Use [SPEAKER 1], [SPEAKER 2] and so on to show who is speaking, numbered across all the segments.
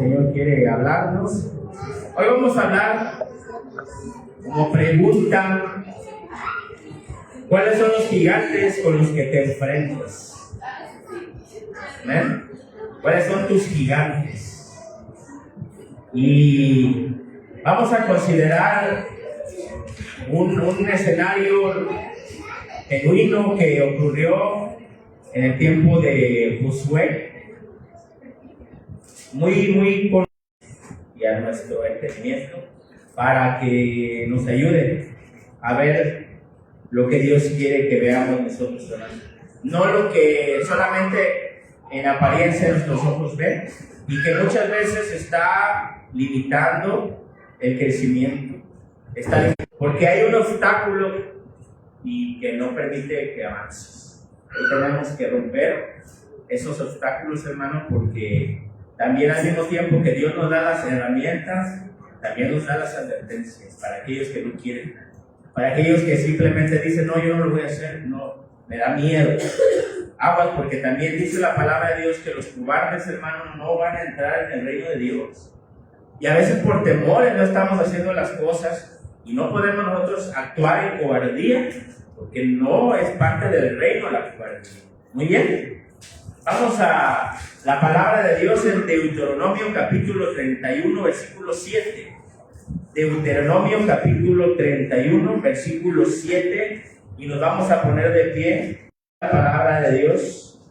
[SPEAKER 1] Señor quiere hablarnos. Hoy vamos a hablar como pregunta: ¿cuáles son los gigantes con los que te enfrentas? ¿Amén? ¿Cuáles son tus gigantes? Y vamos a considerar un escenario genuino que ocurrió en el tiempo de Josué, muy con y a nuestro entendimiento, para que nos ayude a ver lo que Dios quiere que veamos nosotros, no lo que solamente en apariencia nuestros ojos ven, y que muchas veces está limitando el crecimiento, porque hay un obstáculo y que no permite que avances. Hoy tenemos que romper esos obstáculos, hermano, porque también al mismo tiempo que Dios nos da las herramientas, también nos da las advertencias para aquellos que no quieren, para aquellos que simplemente dicen: no, yo no lo voy a hacer, no, me da miedo. Aguas, porque también dice la palabra de Dios que los cobardes, hermanos, no van a entrar en el reino de Dios. Y a veces por temores no estamos haciendo las cosas y no podemos nosotros actuar en cobardía, porque no es parte del reino la cobardía. Muy bien. Vamos a la palabra de Dios en Deuteronomio capítulo 31, versículo 7. Deuteronomio capítulo 31, versículo 7. Y nos vamos a poner de pie la palabra de Dios.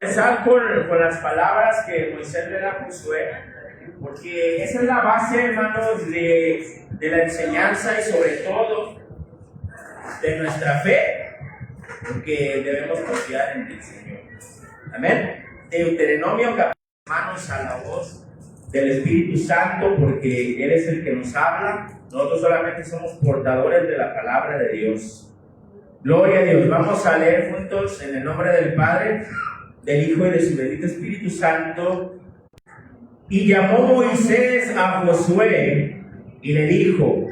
[SPEAKER 1] Empezar con las palabras que Moisés le da a Josué, porque esa es la base, hermanos, de la enseñanza y sobre todo de nuestra fe, porque debemos confiar en el Señor. Amén. Deuteronomio capítulo, hermanos, a la voz del Espíritu Santo, porque Él es el que nos habla. Nosotros solamente somos portadores de la palabra de Dios. Gloria a Dios. Vamos a leer juntos en el nombre del Padre, del Hijo y de su bendito Espíritu Santo. Y llamó Moisés a Josué y le dijo: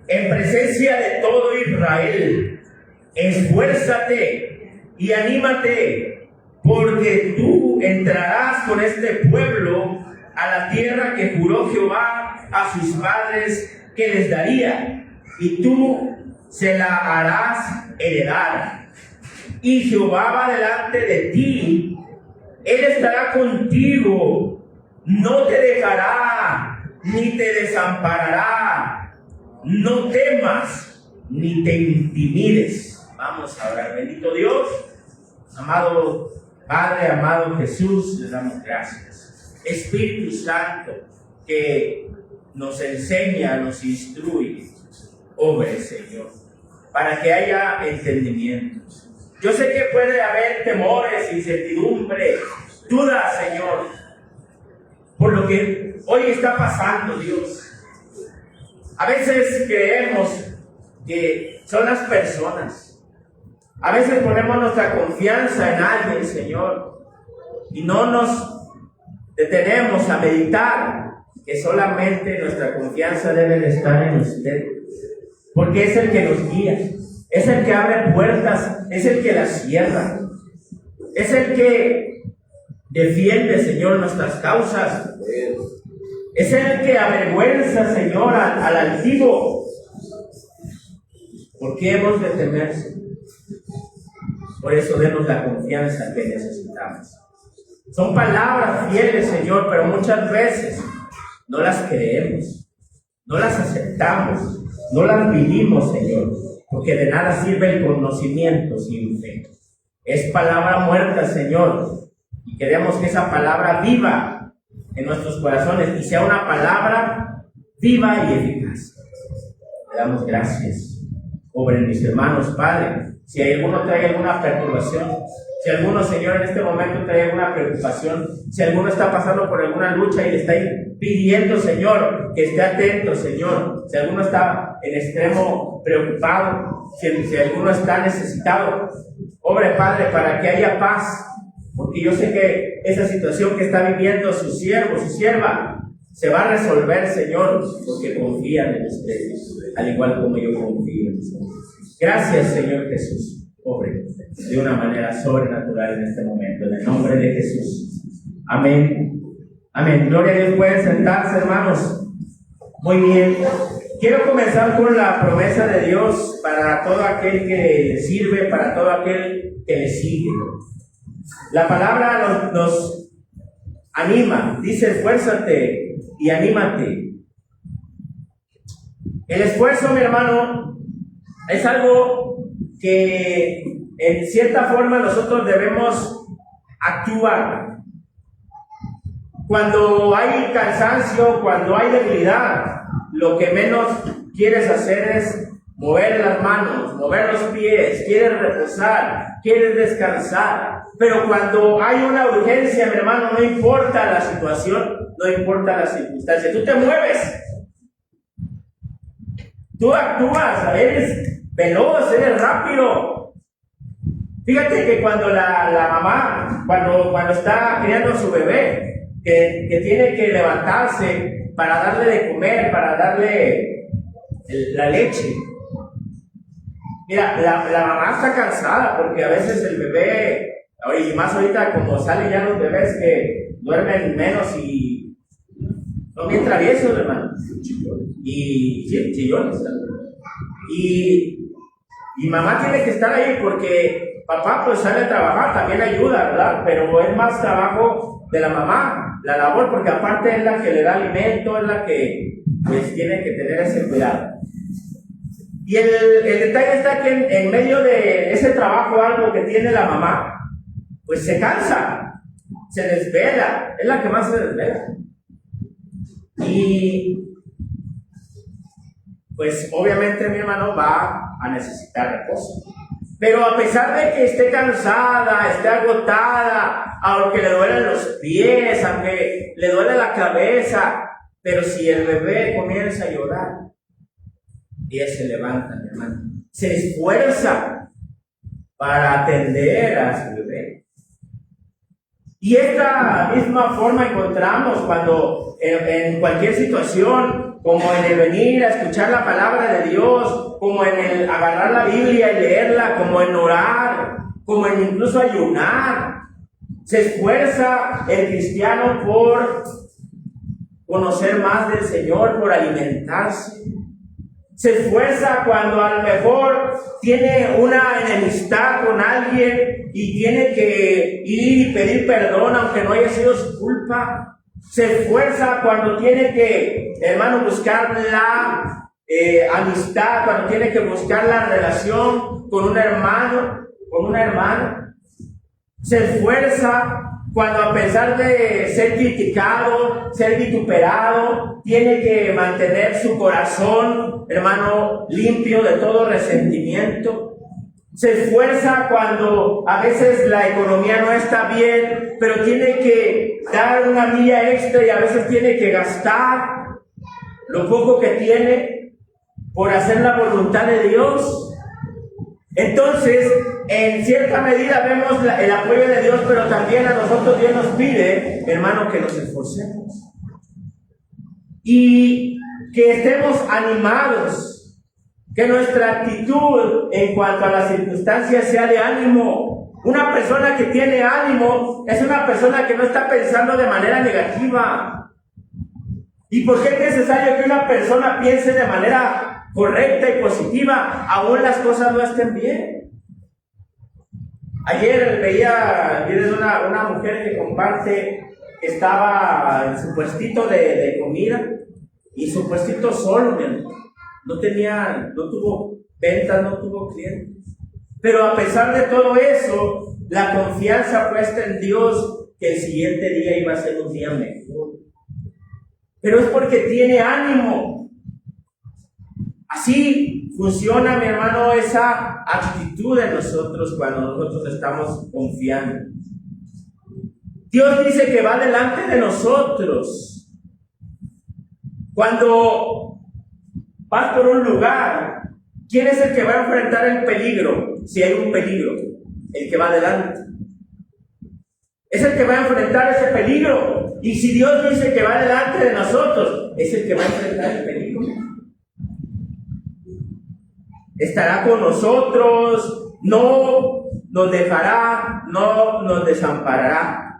[SPEAKER 1] en presencia de todo Israel, esfuérzate y anímate, porque tú entrarás con este pueblo a la tierra que juró Jehová a sus padres que les daría, y tú se la harás heredar. Y Jehová va delante de ti, Él estará contigo, no te dejará ni te desamparará. No temas ni te intimides. Vamos a orar. Bendito Dios, amado Padre, amado Jesús, les damos gracias. Espíritu Santo, que nos enseña, nos instruye, obre, Señor, para que haya entendimiento. Yo sé que puede haber temores, incertidumbre, dudas, Señor, por lo que hoy está pasando, Dios. A veces creemos que son las personas. A veces ponemos nuestra confianza en alguien, Señor, y no nos detenemos a meditar que solamente nuestra confianza debe de estar en usted, porque es el que nos guía, es el que abre puertas, es el que las cierra, es el que defiende, Señor, nuestras causas, es el que avergüenza, Señor, al altivo. ¿Por qué hemos de temer, Señor? Por eso denos la confianza que necesitamos. Son palabras fieles, Señor, pero muchas veces no las creemos, no las aceptamos, no las vivimos, Señor, porque de nada sirve el conocimiento sin fe. Es palabra muerta, Señor, y queremos que esa palabra viva en nuestros corazones y sea una palabra viva y eficaz. Le damos gracias. Obren mis hermanos, Padre. Si hay alguno trae alguna perturbación, si alguno, Señor, en este momento trae alguna preocupación, si alguno está pasando por alguna lucha y le está pidiendo, Señor, que esté atento, Señor, si alguno está en extremo preocupado, si alguno está necesitado, obre, Padre, para que haya paz, porque yo sé que esa situación que está viviendo su siervo, su sierva, se va a resolver, Señor, porque confían en ustedes, al igual como yo confío en ustedes. Gracias, Señor Jesús. Obre de una manera sobrenatural en este momento, en el nombre de Jesús. Amén Amén. Gloria a Dios. Pueden sentarse, hermanos. Muy bien. Quiero comenzar con la promesa de Dios para todo aquel que le sirve, para todo aquel que le sigue. La palabra nos anima, dice: esfuérzate y anímate. El esfuerzo, mi hermano, es algo que en cierta forma nosotros debemos actuar. Cuando hay cansancio, cuando hay debilidad, lo que menos quieres hacer es mover las manos, mover los pies, quieres reposar, quieres descansar. Pero cuando hay una urgencia, mi hermano, no importa la situación, no importa la circunstancia, tú te mueves, tú actúas, eres veloz, eres rápido. Fíjate que cuando la mamá, cuando está criando a su bebé, que tiene que levantarse para darle de comer, para darle la leche. Mira, la mamá está cansada porque a veces el bebé, y más ahorita como salen ya los bebés que duermen menos y son bien traviesos, hermano. Y sí, chillones. Y mamá tiene que estar ahí porque papá pues sale a trabajar, también ayuda, ¿verdad? Pero es más trabajo de la mamá, la labor, porque aparte es la que le da alimento, es la que pues tiene que tener ese cuidado. Y el detalle está que en medio de ese trabajo, algo que tiene la mamá, pues se cansa, se desvela, es la que más se desvela. Y pues obviamente mi hermano va a necesitar reposo. Pero a pesar de que esté cansada, esté agotada, aunque le duelen los pies, aunque le duele la cabeza, pero si el bebé comienza a llorar, ella se levanta, mi hermano, se esfuerza para atender a su bebé. Y esta misma forma encontramos cuando en cualquier situación, como en el venir a escuchar la palabra de Dios, como en el agarrar la Biblia y leerla, como en orar, como en incluso ayunar. Se esfuerza el cristiano por conocer más del Señor, por alimentarse. Se esfuerza cuando a lo mejor tiene una enemistad con alguien y tiene que ir y pedir perdón aunque no haya sido su culpa. Se esfuerza cuando tiene que, hermano, buscar la amistad, cuando tiene que buscar la relación con un hermano, con una hermana. Se esfuerza cuando, a pesar de ser criticado, ser vituperado, tiene que mantener su corazón, hermano, limpio de todo resentimiento. Se esfuerza cuando a veces la economía no está bien, pero tiene que dar una milla extra y a veces tiene que gastar lo poco que tiene por hacer la voluntad de Dios. Entonces, en cierta medida vemos el apoyo de Dios, pero también a nosotros Dios nos pide, hermano, que nos esforcemos y que estemos animados. Que nuestra actitud en cuanto a las circunstancias sea de ánimo. Una persona que tiene ánimo es una persona que no está pensando de manera negativa. ¿Y por qué es necesario que una persona piense de manera correcta y positiva, aún las cosas no estén bien? Ayer veía una mujer que comparte que estaba en su puestito de comida y su puestito solo, no tuvo ventas, no tuvo clientes. Pero a pesar de todo eso, la confianza puesta en Dios que el siguiente día iba a ser un día mejor. Pero es porque tiene ánimo. Así funciona, mi hermano, esa actitud de nosotros cuando nosotros estamos confiando. Dios dice que va delante de nosotros. Cuando vas por un lugar, ¿quién es el que va a enfrentar el peligro? Si hay un peligro, el que va adelante. Es el que va a enfrentar ese peligro. Y si Dios dice que va delante de nosotros, es el que va a enfrentar el peligro. Estará con nosotros, no nos dejará, no nos desamparará.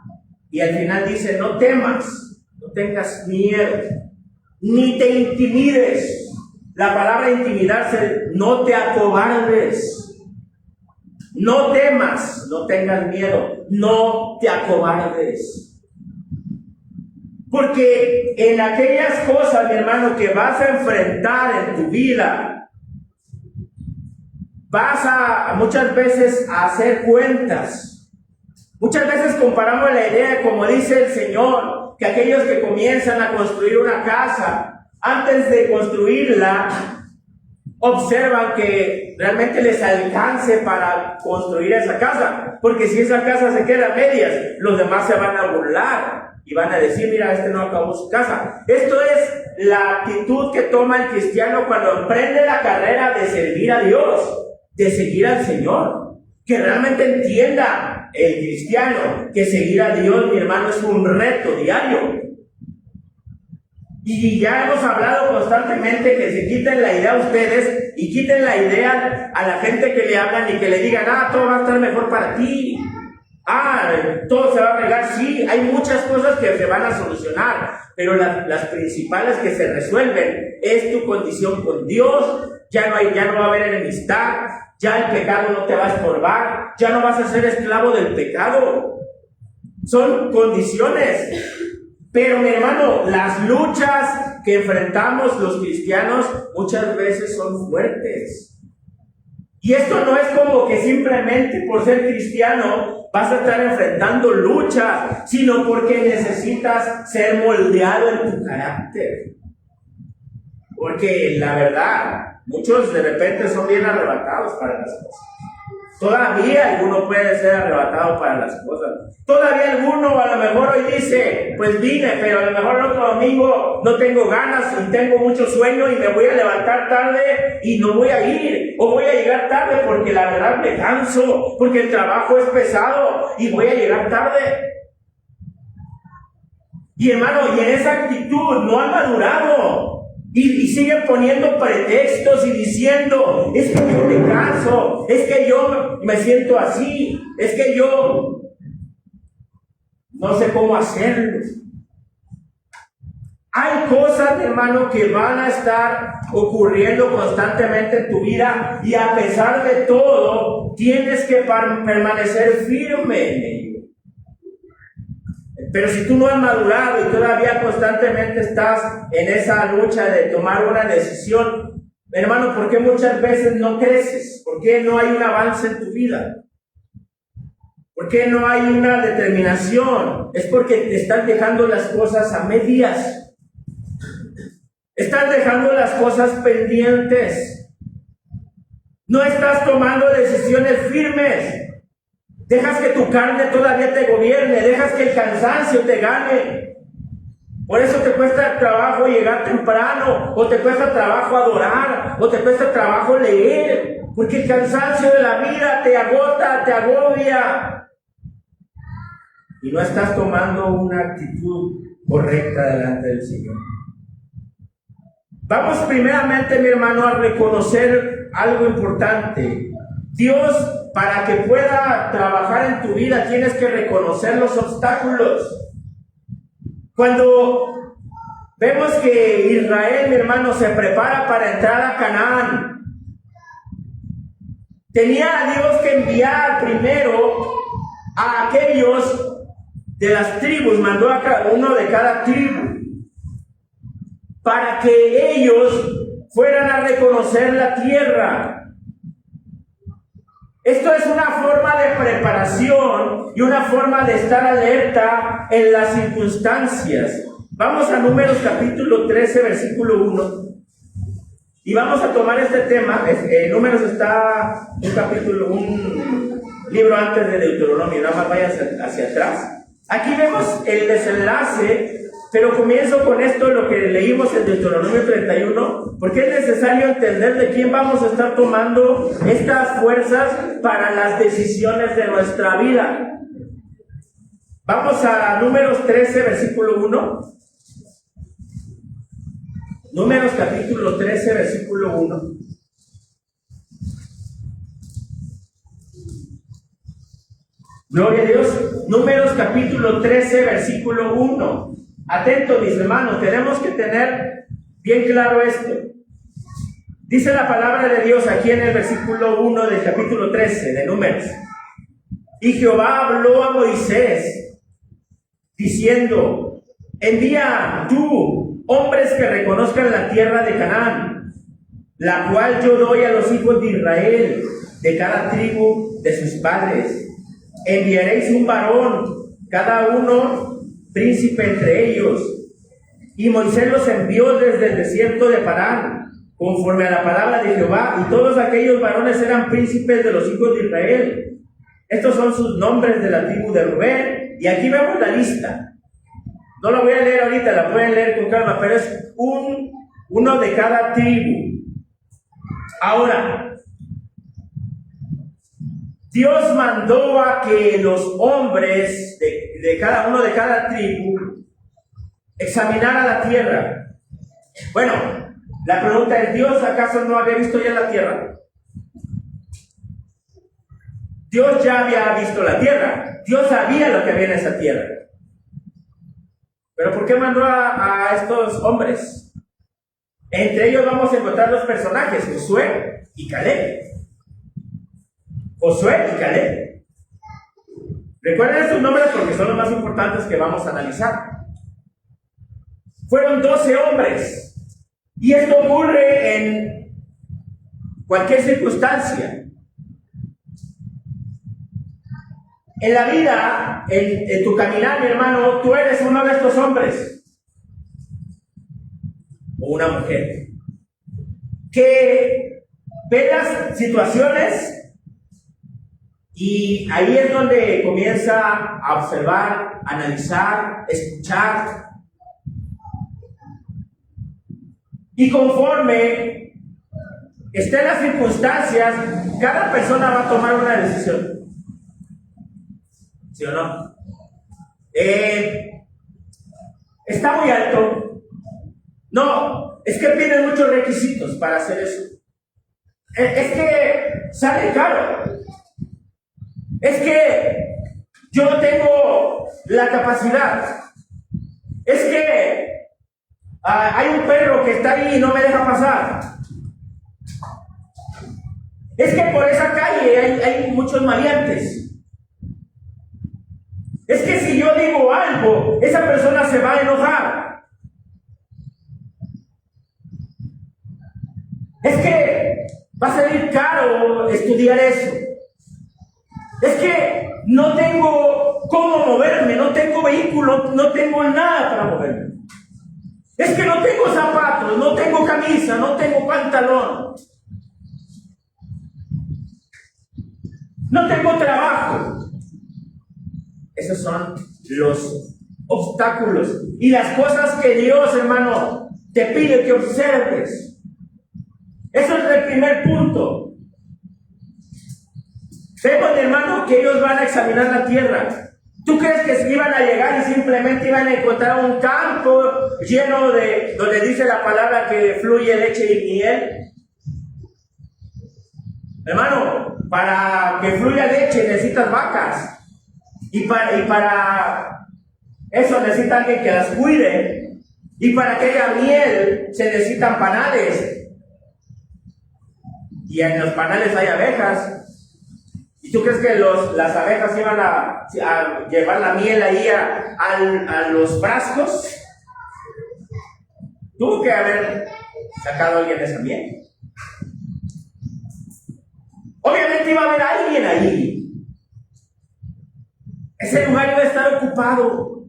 [SPEAKER 1] Y al final dice: no temas,
[SPEAKER 2] no tengas miedo, ni te intimides. La palabra intimidarse, no te acobardes, no temas, no tengas miedo, no te acobardes. Porque en aquellas cosas, mi hermano, que vas a enfrentar en tu vida, vas a muchas veces a hacer cuentas. Muchas veces comparamos la idea, como dice el Señor, que aquellos que comienzan a construir una casa, antes de construirla, observan que realmente les alcance para construir esa casa. Porque si esa casa se queda a medias, los demás se van a burlar y van a decir, mira, este no acabó su casa. Esto es la actitud que toma el cristiano cuando emprende la carrera de servir a Dios, de seguir al Señor. Que realmente entienda el cristiano que seguir a Dios, mi hermano, es un reto diario. Y ya hemos hablado constantemente que se quiten la idea a ustedes y quiten la idea a la gente que le hablan y que le digan, todo va a estar mejor para ti. Todo se va a arreglar. Sí, hay muchas cosas que se van a solucionar, pero las principales que se resuelven es tu condición con Dios. Ya no va a haber enemistad, ya el pecado no te va a estorbar, ya no vas a ser esclavo del pecado. Son condiciones. Pero mi hermano, las luchas que enfrentamos los cristianos muchas veces son fuertes. Y esto no es como que simplemente por ser cristiano vas a estar enfrentando luchas, sino porque necesitas ser moldeado en tu carácter. Porque la verdad, muchos de repente son bien arrebatados para las cosas. Todavía alguno puede ser arrebatado para las cosas. Todavía alguno a lo mejor hoy dice, pues vine, pero a lo mejor el otro domingo no tengo ganas y tengo mucho sueño y me voy a levantar tarde y no voy a ir. O voy a llegar tarde porque la verdad me canso, porque el trabajo es pesado y voy a llegar tarde. Y hermano, y en esa actitud no han madurado. Y siguen poniendo pretextos y diciendo, es que yo me canso, es que yo me siento así, es que yo no sé cómo hacerlo. Hay cosas, hermano, que van a estar ocurriendo constantemente en tu vida y a pesar de todo, tienes que permanecer firme en ello. Pero si tú no has madurado y todavía constantemente estás en esa lucha de tomar una decisión, hermano, ¿por qué muchas veces no creces? ¿Por qué no hay un avance en tu vida? ¿Por qué no hay una determinación? Es porque te estás dejando las cosas a medias. Estás dejando las cosas pendientes. No estás tomando decisiones firmes. Dejas que tu carne todavía te gobierne, dejas que el cansancio te gane. Por eso te cuesta trabajo llegar temprano, o te cuesta trabajo adorar, o te cuesta trabajo leer, porque el cansancio de la vida te agota, te agobia. Y no estás tomando una actitud correcta delante del Señor. Vamos primeramente, mi hermano, a reconocer algo importante. Dios, para que pueda trabajar en tu vida, tienes que reconocer los obstáculos. Cuando vemos que Israel, mi hermano, se prepara para entrar a Canaán, tenía a Dios que enviar primero a aquellos de las tribus, mandó a cada uno de cada tribu, para que ellos fueran a reconocer la tierra. Esto es una forma de preparación y una forma de estar alerta en las circunstancias. Vamos a Números capítulo 13, versículo 1. Y vamos a tomar este tema. Números está un libro antes de Deuteronomio, nada más vaya hacia atrás. Aquí vemos el desenlace, pero comienzo con esto, lo que leímos en Deuteronomio 31, porque es necesario entender de quién vamos a estar tomando estas fuerzas para las decisiones de nuestra vida. Vamos a Números 13, versículo 1. Números capítulo 13, versículo 1. Gloria a Dios. Números capítulo 13, versículo 1. Atentos, mis hermanos, tenemos que tener bien claro esto. Dice la palabra de Dios aquí en el versículo 1 del capítulo 13 de Números. Y Jehová habló a Moisés diciendo: envía tú hombres que reconozcan la tierra de Canaán, la cual yo doy a los hijos de Israel, de cada tribu de sus padres. Enviaréis un varón, cada uno príncipe entre ellos. Y Moisés los envió desde el desierto de Parán, conforme a la palabra de Jehová, y todos aquellos varones eran príncipes de los hijos de Israel. Estos son sus nombres de la tribu de Rubén, y aquí vemos la lista. No la voy a leer ahorita, la pueden leer con calma, pero es uno de cada tribu. Ahora, Dios mandó a que los hombres de cada uno de cada tribu examinara la tierra. Bueno, la pregunta es: ¿Dios acaso no había visto ya la tierra? Dios ya había visto la tierra. Dios sabía lo que había en esa tierra. ¿Pero por qué mandó a estos hombres? Entre ellos vamos a encontrar dos personajes, Josué y Caleb. Josué y Caleb. Recuerden estos nombres porque son los más importantes que vamos a analizar. Fueron 12 hombres. Y esto ocurre en cualquier circunstancia. En la vida, en tu caminar, mi hermano, tú eres uno de estos hombres o una mujer que ve las situaciones y ahí es donde comienza a observar, analizar, escuchar, y conforme estén las circunstancias, cada persona va a tomar una decisión. ¿Sí o no? Está muy alto. No, es que piden muchos requisitos para hacer eso. Es que sale caro. Es que yo no tengo la capacidad. Es que hay un perro que está ahí y no me deja pasar. Es que por esa calle hay muchos maleantes. Es que si yo digo algo, esa persona se va a enojar. Es que va a salir caro estudiar eso. Es que no tengo cómo moverme, no tengo vehículo, no tengo nada para moverme. Es que no tengo zapatos, no tengo camisa, no tengo pantalón. No tengo trabajo. Esos son los obstáculos y las cosas que Dios, hermano, te pide que observes. Eso es el primer punto. Vemos, hermano, que ellos van a examinar la tierra. ¿Tú crees que si iban a llegar y simplemente iban a encontrar un campo lleno de, donde dice la palabra que fluye leche y miel? Hermano, para que fluya leche necesitas vacas. Y para eso necesita alguien que las cuide. Y para que haya miel se necesitan panales. Y en los panales hay abejas. ¿Y tú crees que las abejas iban a llevar la miel ahí a los frascos? Tuvo que haber sacado a alguien de esa miel. Obviamente iba a haber alguien ahí. Ese lugar iba a estar ocupado.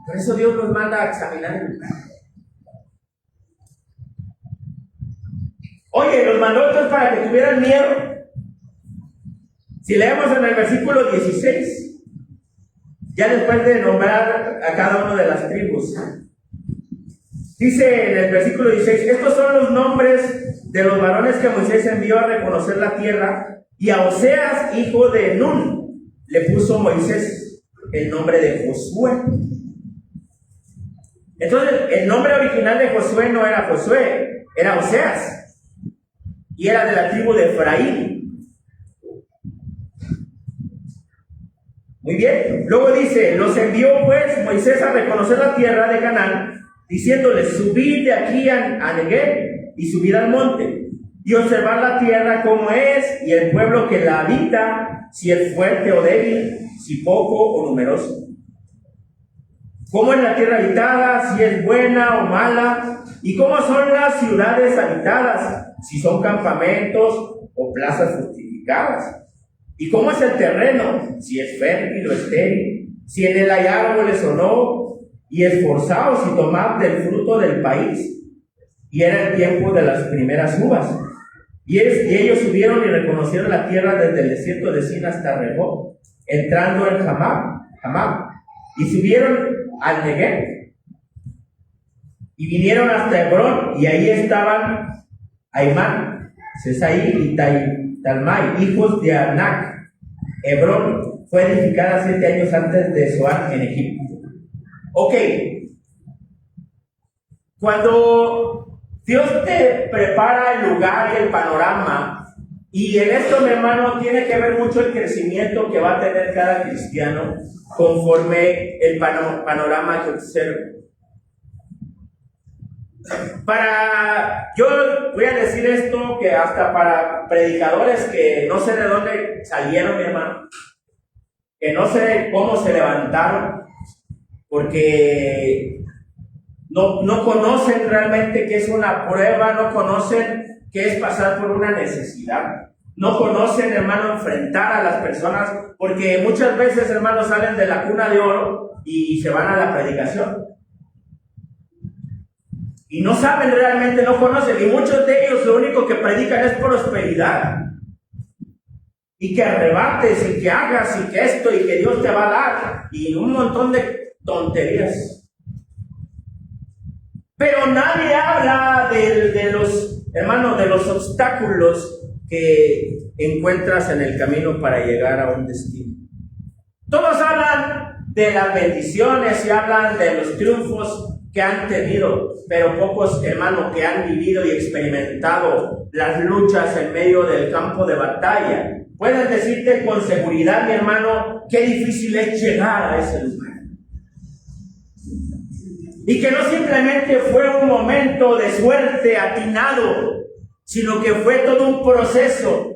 [SPEAKER 2] Por eso Dios nos manda a examinar el lugar. Oye, los mandó entonces para que tuvieran miedo. Si leemos en el versículo 16, ya después de nombrar a cada uno de las tribus, dice en el versículo 16: estos son los nombres de los varones que Moisés envió a reconocer la tierra. Y a Oseas, hijo de Nun, le puso Moisés el nombre de Josué. Entonces, el nombre original de Josué no era Josué, era Oseas. Y era de la tribu de Efraín. Muy bien. Luego dice, los envió pues Moisés a reconocer la tierra de Canaán, diciéndoles, subid de aquí a Neguev y subid al monte y observar la tierra como es y el pueblo que la habita, si es fuerte o débil, si poco o numeroso. ¿Cómo es la tierra habitada? Si es buena o mala. ¿Y cómo son las ciudades habitadas? Si son campamentos o plazas fortificadas. ¿Y cómo es el terreno? Si es fértil o estéril. Si en él hay árboles o no. Y esforzaos y tomad del fruto del país. Y era el tiempo de las primeras uvas. Y ellos subieron y reconocieron la tierra desde el desierto de Sin hasta Rehob, entrando en Hamab. Y subieron al Neguev y vinieron hasta Hebrón, y ahí estaban Aimán, Sesai y Talmai, hijos de Anac. Hebrón fue edificada 7 años antes de Zoar en Egipto. Ok, cuando Dios te prepara el lugar y el panorama, y en esto, mi hermano, tiene que ver mucho el crecimiento que va a tener cada cristiano conforme el panorama que observe. Yo voy a decir esto que hasta para predicadores que no sé de dónde salieron, mi hermano, que no sé cómo se levantaron, porque no conocen realmente qué es una prueba, no conocen qué es pasar por una necesidad. No conocen, hermano, enfrentar a las personas, porque muchas veces, hermanos, salen de la cuna de oro y se van a la predicación. Y no saben realmente, no conocen, y muchos de ellos lo único que predican es prosperidad. Y que arrebates, y que hagas, y que esto, y que Dios te va a dar, y un montón de tonterías. Pero nadie habla de los, hermanos, de los obstáculos que encuentras en el camino para llegar a un destino. Todos hablan de las bendiciones y hablan de los triunfos que han tenido, pero pocos, hermanos, que han vivido y experimentado las luchas en medio del campo de batalla, pueden decirte con seguridad, mi hermano, qué difícil es llegar a ese lugar. Y que no simplemente fue un momento de suerte atinado, sino que fue todo un proceso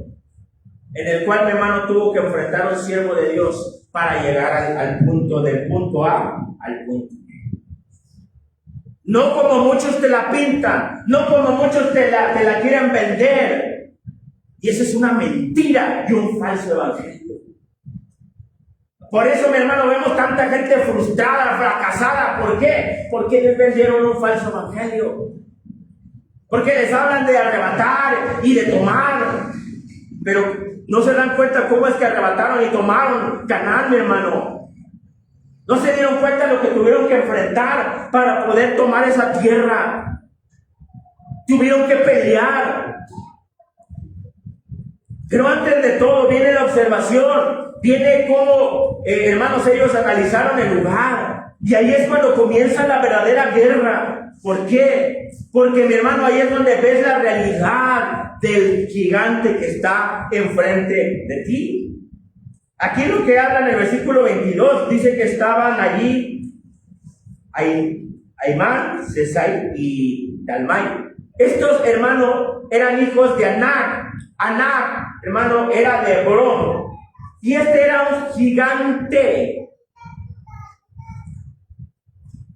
[SPEAKER 2] en el cual mi hermano tuvo que enfrentar a un siervo de Dios para llegar al punto, del punto A al punto B. No como muchos te la pintan, no como muchos te la quieren vender. Y eso es una mentira y un falso evangelio. Por eso, mi hermano, vemos tanta gente frustrada, fracasada. ¿Por qué? Porque les vendieron un falso evangelio. Porque les hablan de arrebatar y de tomar, pero no se dan cuenta cómo es que arrebataron y tomaron Canaán, mi hermano. No se dieron cuenta de lo que tuvieron que enfrentar para poder tomar esa tierra. Tuvieron que pelear. Pero antes de todo viene la observación, viene cómo, hermanos, ellos analizaron el lugar. Y ahí es cuando comienza la verdadera guerra. ¿Por qué? Porque, mi hermano, ahí es donde ves la realidad del gigante que está enfrente de ti. Aquí lo que habla en el versículo 22, dice que estaban allí Aimán, Sesai y Talmai. Estos, hermanos, eran hijos de Anac. Anac, hermano, era de Hebrón. Y este era un gigante,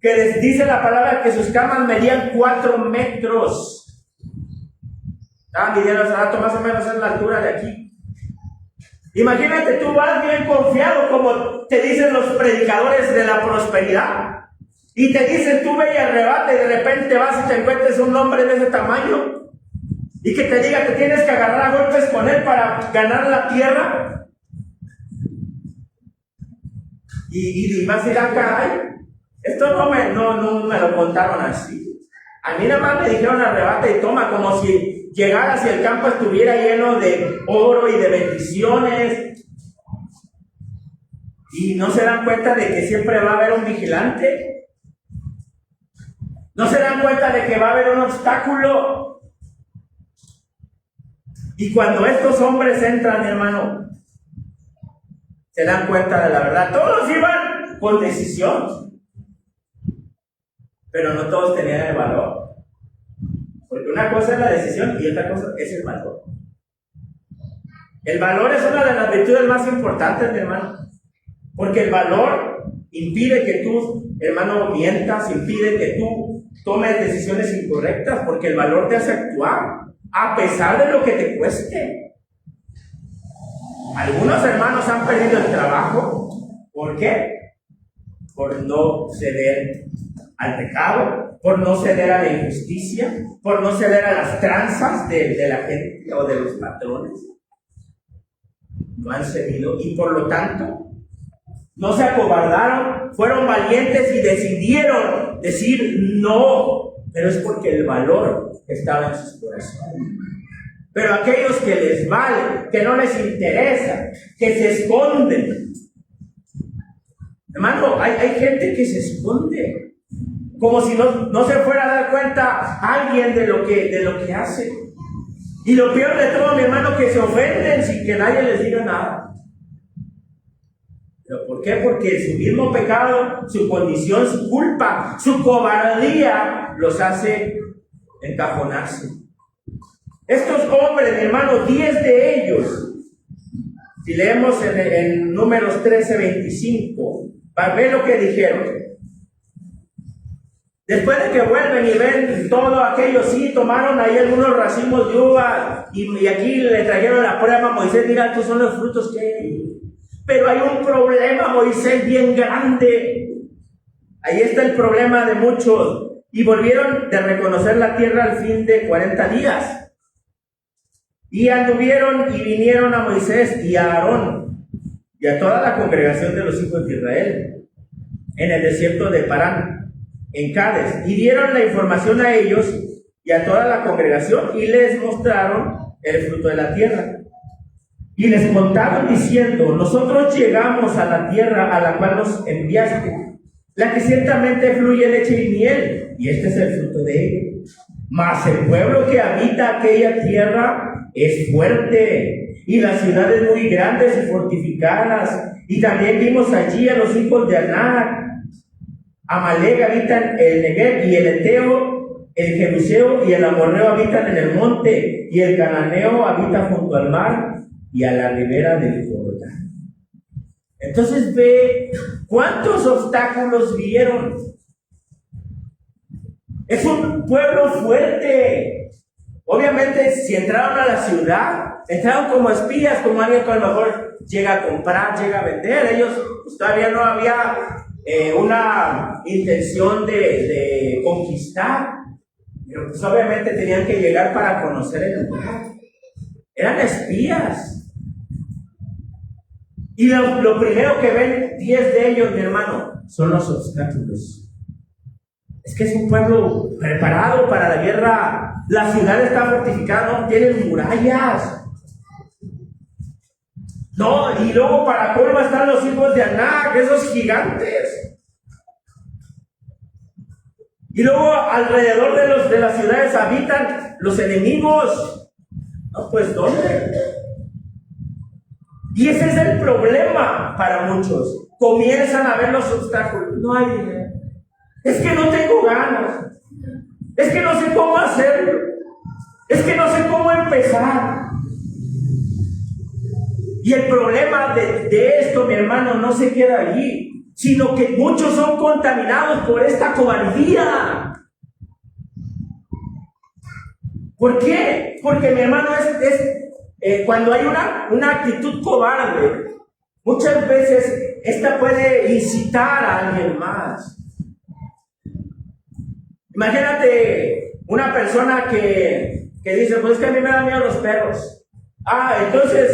[SPEAKER 2] que les dice la palabra que sus camas medían 4 metros. Estaban midiendo hace rato, más o menos en la altura de aquí. Imagínate, tú vas bien confiado, como te dicen los predicadores de la prosperidad, y te dicen, tú ve y arrebata, y de repente vas y te encuentres un hombre de ese tamaño, y que te diga que tienes que agarrar a golpes con él para ganar la tierra. Y vas a decir, caray, esto no me lo contaron así. A mí nada más me dijeron arrebata y toma, como si llegaras y el campo estuviera lleno de oro y de bendiciones. Y no se dan cuenta de que siempre va a haber un vigilante. No se dan cuenta de que va a haber un obstáculo. Y cuando estos hombres entran, mi hermano, se dan cuenta de la verdad. Todos iban con decisión, pero no todos tenían el valor. Porque una cosa es la decisión y otra cosa es el valor. El valor es una de las virtudes más importantes, mi hermano. Porque el valor impide que tú, hermano, mientas, impide que tú tomes decisiones incorrectas, porque el valor te hace actuar a pesar de lo que te cueste. Algunos hermanos han perdido el trabajo. ¿Por qué? Por no ceder al pecado, por no ceder a la injusticia, por no ceder a las tranzas de la gente o de los patrones. No han cedido y por lo tanto no se acobardaron, fueron valientes y decidieron decir no, pero es porque el valor estaba en sus corazones. Pero aquellos que les vale, que no les interesa, que se esconden. Hermano, hay gente que se esconde, como si no se fuera a dar cuenta alguien de lo que hace. Y lo peor de todo, mi hermano, que se ofenden sin que nadie les diga nada. ¿Pero por qué? Porque su mismo pecado, su condición, su culpa, su cobardía los hace encajonarse. Estos hombres, mi hermano, 10 de ellos, si leemos en Números 13:25, para ver lo que dijeron. Después de que vuelven y ven todo aquello, sí, tomaron ahí algunos racimos de uva y aquí le trajeron la prueba a Moisés, mira, estos son los frutos que hay. Pero hay un problema, Moisés, bien grande. Ahí está el problema de muchos. Y volvieron de reconocer la tierra al fin de 40 días. Y anduvieron y vinieron a Moisés y a Aarón y a toda la congregación de los hijos de Israel en el desierto de Parán, en Cádiz, y dieron la información a ellos y a toda la congregación y les mostraron el fruto de la tierra. Y les contaron diciendo, nosotros llegamos a la tierra a la cual nos enviaste, la que ciertamente fluye leche y miel, y este es el fruto de ella. Mas el pueblo que habita aquella tierra es fuerte, y las ciudades muy grandes y fortificadas. Y también vimos allí a los hijos de Anac. Amalek habitan el Negev, y el Eteo, el Jebuseo y el Amorreo habitan en el monte, y el Cananeo habita junto al mar y a la ribera del Jordán. Entonces ve cuántos obstáculos vieron. Es un pueblo fuerte. Obviamente, si entraron a la ciudad, entraron como espías, como alguien que a lo mejor llega a comprar, llega a vender. Ellos pues, todavía no había una intención de conquistar, pero pues obviamente tenían que llegar para conocer el lugar. Eran espías. Y lo primero que ven 10 de ellos, mi hermano, son los obstáculos. Es que es un pueblo preparado para la guerra. La ciudad está fortificada, no tienen murallas. No, y luego para colmo están los hijos de Anac, esos gigantes. Y luego alrededor de las ciudades habitan los enemigos. No, pues ¿dónde? Y ese es el problema para muchos. Comienzan a ver los obstáculos. No hay dinero. Es que no tengo ganas. Es que no sé cómo hacerlo. Es que no sé cómo empezar. Y el problema de esto, mi hermano, no se queda allí, sino que muchos son contaminados por esta cobardía. ¿Por qué? Porque, mi hermano, cuando hay una actitud cobarde, muchas veces esta puede incitar a alguien más. Imagínate una persona que dice, pues es que a mí me dan miedo los perros. Entonces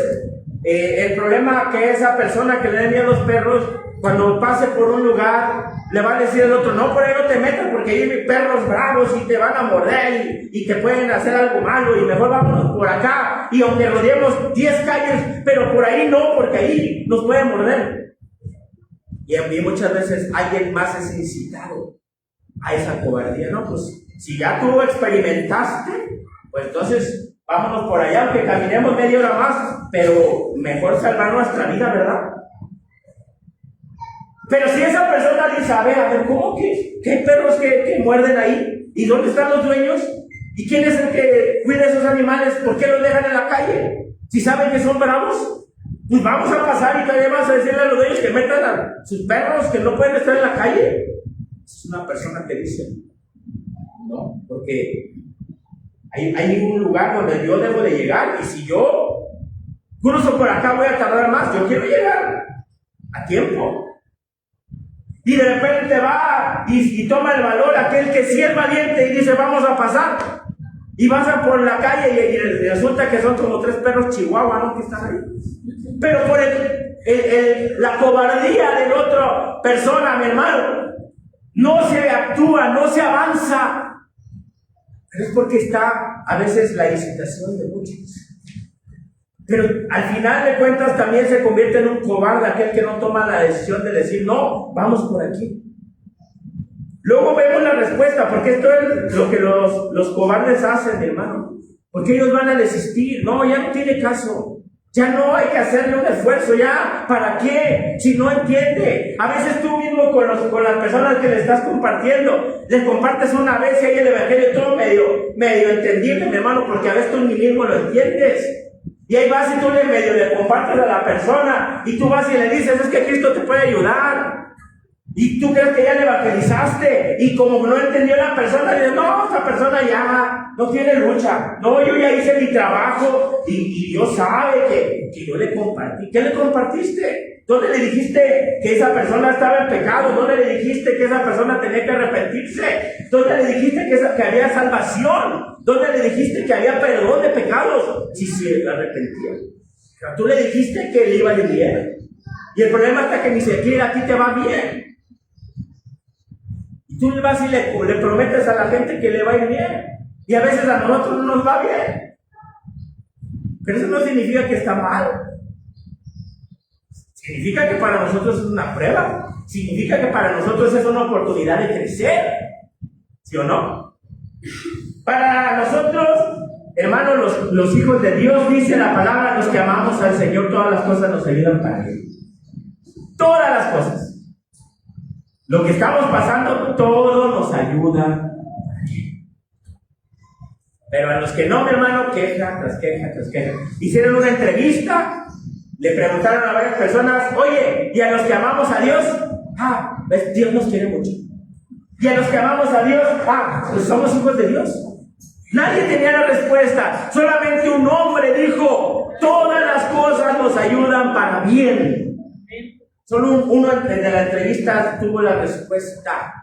[SPEAKER 2] el problema que esa persona que le da miedo a los perros, cuando pase por un lugar, le va a decir al otro, no, por ahí no te metas porque ahí hay perros bravos y te van a morder y te pueden hacer algo malo, y mejor vámonos por acá, y aunque rodeemos 10 calles, pero por ahí no, porque ahí nos pueden morder. Y a mí muchas veces alguien más es incitado a esa cobardía. No, pues si ya tú experimentaste, pues entonces vámonos por allá, aunque caminemos media hora más, pero mejor salvar nuestra vida, ¿verdad? Pero si esa persona dice, a ver, ¿cómo que hay perros que muerden ahí? ¿Y dónde están los dueños? ¿Y quién es el que cuida esos animales? ¿Por qué los dejan en la calle? Si saben que son bravos, pues vamos a pasar y todavía vas a decirle a los dueños que metan a sus perros que no pueden estar en la calle. Es una persona que dice, no, porque hay un lugar donde yo debo de llegar, y si yo cruzo por acá voy a tardar más. Yo quiero llegar a tiempo. Y de repente va y toma el valor aquel que sí es valiente y dice, vamos a pasar. Y vas a por la calle y resulta que son como 3 perros chihuahua, ¿no? Que están ahí. Pero por la cobardía de la otra persona, mi hermano, no se actúa, no se avanza. Pero es porque está a veces la incitación de muchos. Pero al final de cuentas también se convierte en un cobarde aquel que no toma la decisión de decir, no, vamos por aquí. Luego vemos la respuesta, porque esto es lo que los cobardes hacen, mi hermano. Porque ellos van a desistir. No, ya no tiene caso. Ya no hay que hacerle un esfuerzo. Ya, ¿para qué? Si no entiende. A veces tú mismo con las personas que le estás compartiendo, les compartes una vez y hay el evangelio todo medio entendible, mi hermano, porque a veces tú ni mismo lo entiendes. Y ahí vas y tú le compartes a la persona y tú vas y le dices, es que Cristo te puede ayudar. Y tú crees que ya le evangelizaste y como no entendió la persona, le dices, no, esta persona ya no tiene lucha. No, yo ya hice mi trabajo y Dios sabe que yo le compartí. ¿Qué le compartiste? ¿Dónde le dijiste que esa persona estaba en pecado? ¿Dónde le dijiste que esa persona tenía que arrepentirse? ¿Dónde le dijiste que había salvación? ¿Dónde le dijiste que había perdón de pecados? Si se arrepentía. Pero tú le dijiste que le iba a ir bien. Y el problema está que ni siquiera a ti te va bien. Y tú le vas y le prometes a la gente que le va a ir bien. Y a veces a nosotros no nos va bien. Pero eso no significa que está mal. Significa que para nosotros es una prueba. Significa que para nosotros es una oportunidad de crecer. ¿Sí o no? Para nosotros, hermanos, los hijos de Dios, dice la palabra, los que amamos al Señor, todas las cosas nos ayudan para Él. Todas las cosas. Lo que estamos pasando, todo nos ayuda para Él. Pero a los que no, mi hermano, queja tras queja tras queja. Hicieron una entrevista, le preguntaron a varias personas, oye, ¿y a los que amamos a Dios? ¿Ves? Dios nos quiere mucho. ¿Y a los que amamos a Dios? Pues somos hijos de Dios. Nadie tenía la respuesta. Solamente un hombre dijo, todas las cosas nos ayudan para bien. Solo uno de la entrevista tuvo la respuesta.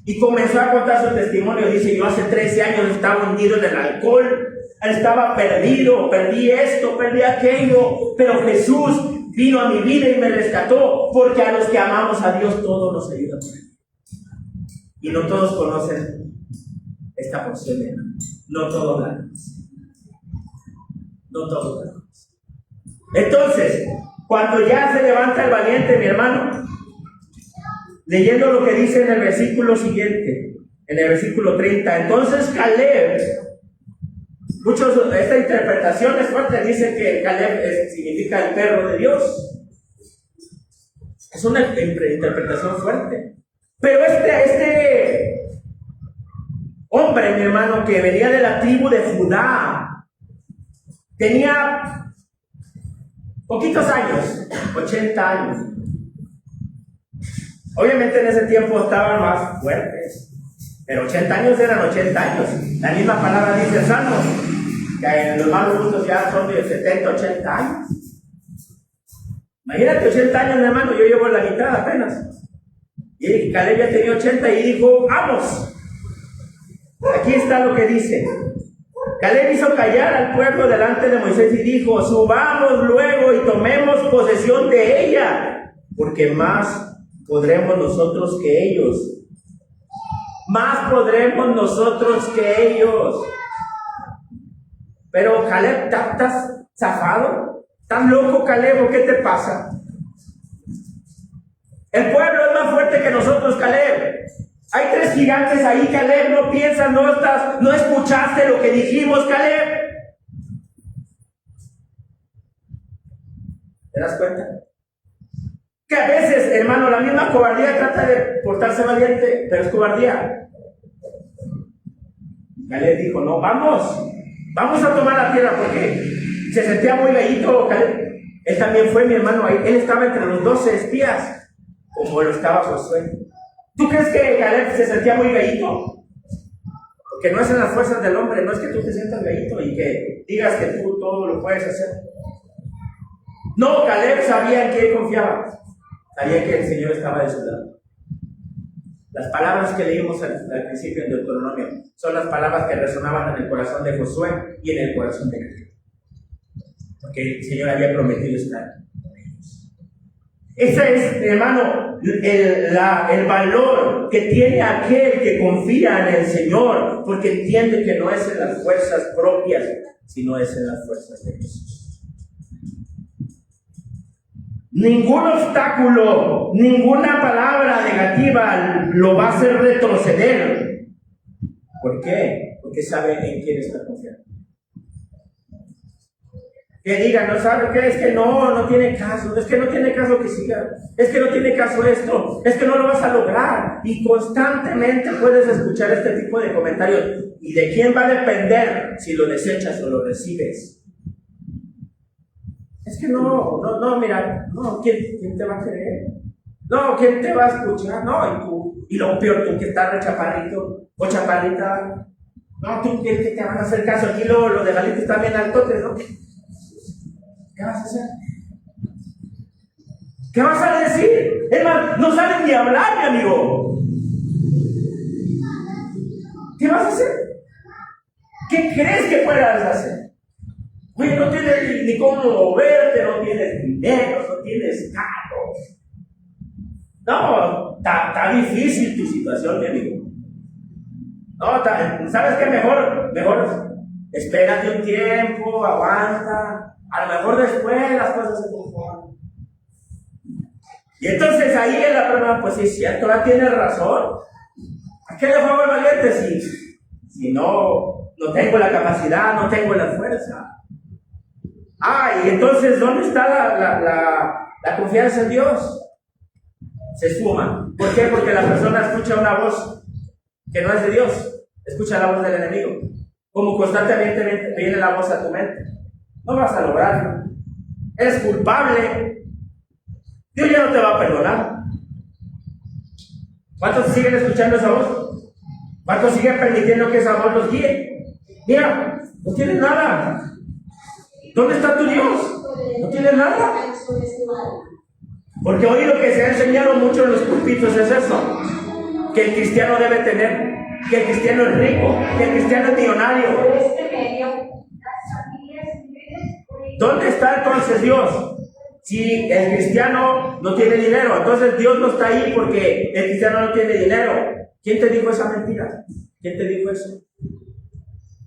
[SPEAKER 2] Y comenzó a contar su testimonio. Dice, yo hace 13 años estaba hundido en el alcohol. Estaba perdido, perdí esto, perdí aquello. Pero Jesús vino a mi vida y me rescató. Porque a los que amamos a Dios, todo nos ayuda para Él. Y no todos conocen esta porción, no todos la conocen. No todos la conocen. Entonces, cuando ya se levanta el valiente, mi hermano, leyendo lo que dice en el versículo siguiente, en el versículo 30, entonces Caleb, esta interpretación es fuerte, dice que Caleb significa el perro de Dios. Es una interpretación fuerte. Pero este hombre, mi hermano, que venía de la tribu de Judá, tenía poquitos años, 80 años. Obviamente en ese tiempo estaban más fuertes, pero 80 años eran 80 años. La misma palabra dice Salmos, que los malos justos ya son de 70, 80 años. Imagínate 80 años, mi hermano, yo llevo la mitad apenas. Y Caleb ya tenía 80 y dijo, vamos. Aquí está lo que dice. Caleb hizo callar al pueblo delante de Moisés y dijo, subamos luego y tomemos posesión de ella, porque más podremos nosotros que ellos. Más podremos nosotros que ellos. Pero Caleb, ¿estás zafado? ¿Estás loco, Caleb, o qué te pasa? El pueblo es más fuerte que nosotros, Caleb. Hay 3 gigantes ahí, Caleb. No piensas, no escuchaste lo que dijimos, Caleb. ¿Te das cuenta? Que a veces, hermano, la misma cobardía trata de portarse valiente, pero es cobardía. Caleb dijo, no, vamos a tomar la tierra, porque se sentía muy gallito Caleb. Él también fue, mi hermano, ahí. Él estaba entre los 12 espías, como lo estaba Josué. ¿Tú crees que Caleb se sentía muy gallito? Porque no es en las fuerzas del hombre, no es que tú te sientas gallito y que digas que tú todo lo puedes hacer. No, Caleb sabía en quién confiaba. Sabía que el Señor estaba de su lado. Las palabras que leímos al principio en Deuteronomio son las palabras que resonaban en el corazón de Josué y en el corazón de Caleb. Porque el Señor había prometido estar con ellos. Ese es, hermano, el valor que tiene aquel que confía en el Señor, porque entiende que no es en las fuerzas propias, sino es en las fuerzas de Jesús. Ningún obstáculo, ninguna palabra negativa lo va a hacer retroceder. ¿Por qué? Porque sabe en quién está confiando. Que diga, no sabe qué, es que no tiene caso, es que no tiene caso que siga, es que no tiene caso esto, es que no lo vas a lograr. Y constantemente puedes escuchar este tipo de comentarios. ¿Y de quién va a depender si lo desechas o lo recibes? Es que mira, ¿quién te va a creer? No, ¿quién te va a escuchar? No, y tú, y lo peor, tú que estás re chaparrito o chaparrita, no, tú que te van a hacer caso, aquí lo de Galito está bien altotes, ¿no? ¿Qué vas a hacer? ¿Qué vas a decir? Es más, no saben ni hablar, mi amigo. ¿Qué vas a hacer? ¿Qué crees que puedas hacer? Oye, no tienes ni cómo moverte, no tienes dinero, no tienes carros. No, está difícil tu situación, mi amigo. No, ¿sabes qué? Mejor espérate un tiempo, aguanta. A lo mejor después las cosas se conforman. Y entonces ahí en la prueba, pues sí es cierto, ¿verdad? Tienes razón. ¿A qué le fue muy valiente si no tengo la capacidad, no tengo la fuerza? Y entonces, ¿dónde está la confianza en Dios? Se esfuma. ¿Por qué? Porque la persona escucha una voz que no es de Dios, escucha la voz del enemigo. Como constantemente viene la voz a tu mente. No vas a lograrlo. Eres culpable. Dios ya no te va a perdonar. ¿Cuántos siguen escuchando esa voz? ¿Cuántos siguen permitiendo que esa voz los guíe? Mira, no tienes nada. ¿Dónde está tu Dios? No tienes nada. Porque hoy lo que se ha enseñado mucho en los púlpitos es eso: que el cristiano debe tener, que el cristiano es rico, que el cristiano es millonario. ¿Dónde está entonces Dios? Si el cristiano no tiene dinero, entonces Dios no está ahí porque el cristiano no tiene dinero. ¿Quién te dijo esa mentira? ¿Quién te dijo eso?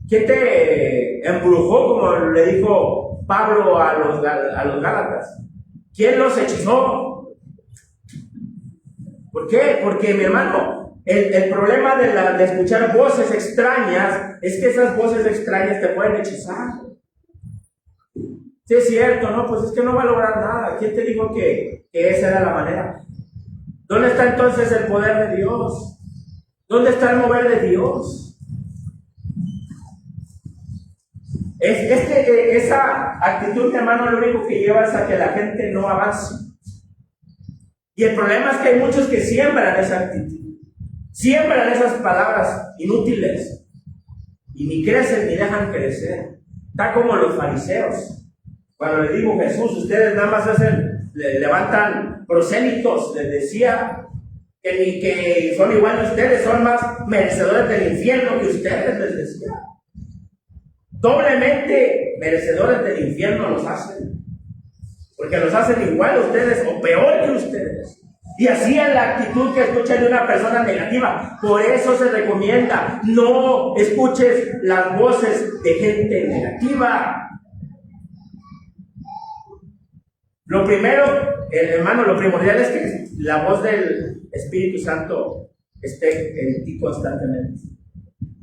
[SPEAKER 2] ¿Quién te embrujó, como le dijo Pablo a los Gálatas? ¿Quién los hechizó? ¿Por qué? Porque, mi hermano, el problema de escuchar voces extrañas es que esas voces extrañas te pueden hechizar. Sí, es cierto, ¿no? Pues es que no va a lograr nada. ¿Quién te dijo que esa era la manera? ¿Dónde está entonces el poder de Dios? ¿Dónde está el mover de Dios? Esa actitud, mi hermano, lo único que lleva es a que la gente no avance. Y el problema es que hay muchos que siembran esa actitud, siembran esas palabras inútiles y ni crecen ni dejan crecer. Está como los fariseos. Cuando le dijo Jesús, ustedes nada más levantan prosélitos, les decía que son igual que ustedes, son más merecedores del infierno que ustedes, les decía. Doblemente merecedores del infierno los hacen, porque los hacen igual a ustedes o peor que ustedes. Y así es la actitud que escuchan de una persona negativa. Por eso se recomienda: no escuches las voces de gente negativa. Lo primero, hermano, lo primordial es que la voz del Espíritu Santo esté en ti constantemente.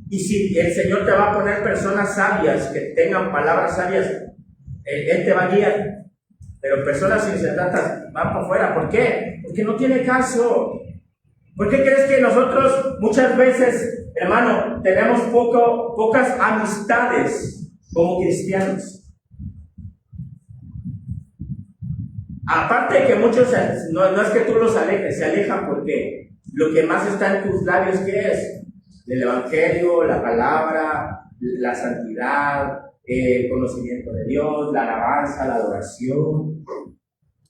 [SPEAKER 2] Y si el Señor te va a poner personas sabias, que tengan palabras sabias, Él te va a guiar. Pero personas insensatas van por fuera. ¿Por qué? Porque no tiene caso. ¿Por qué crees que nosotros muchas veces, hermano, tenemos pocas amistades como cristianos? Aparte de que muchos, no es que tú los alejes, se alejan porque lo que más está en tus labios, ¿qué es? El evangelio, la palabra, la santidad, el conocimiento de Dios, la alabanza, la adoración.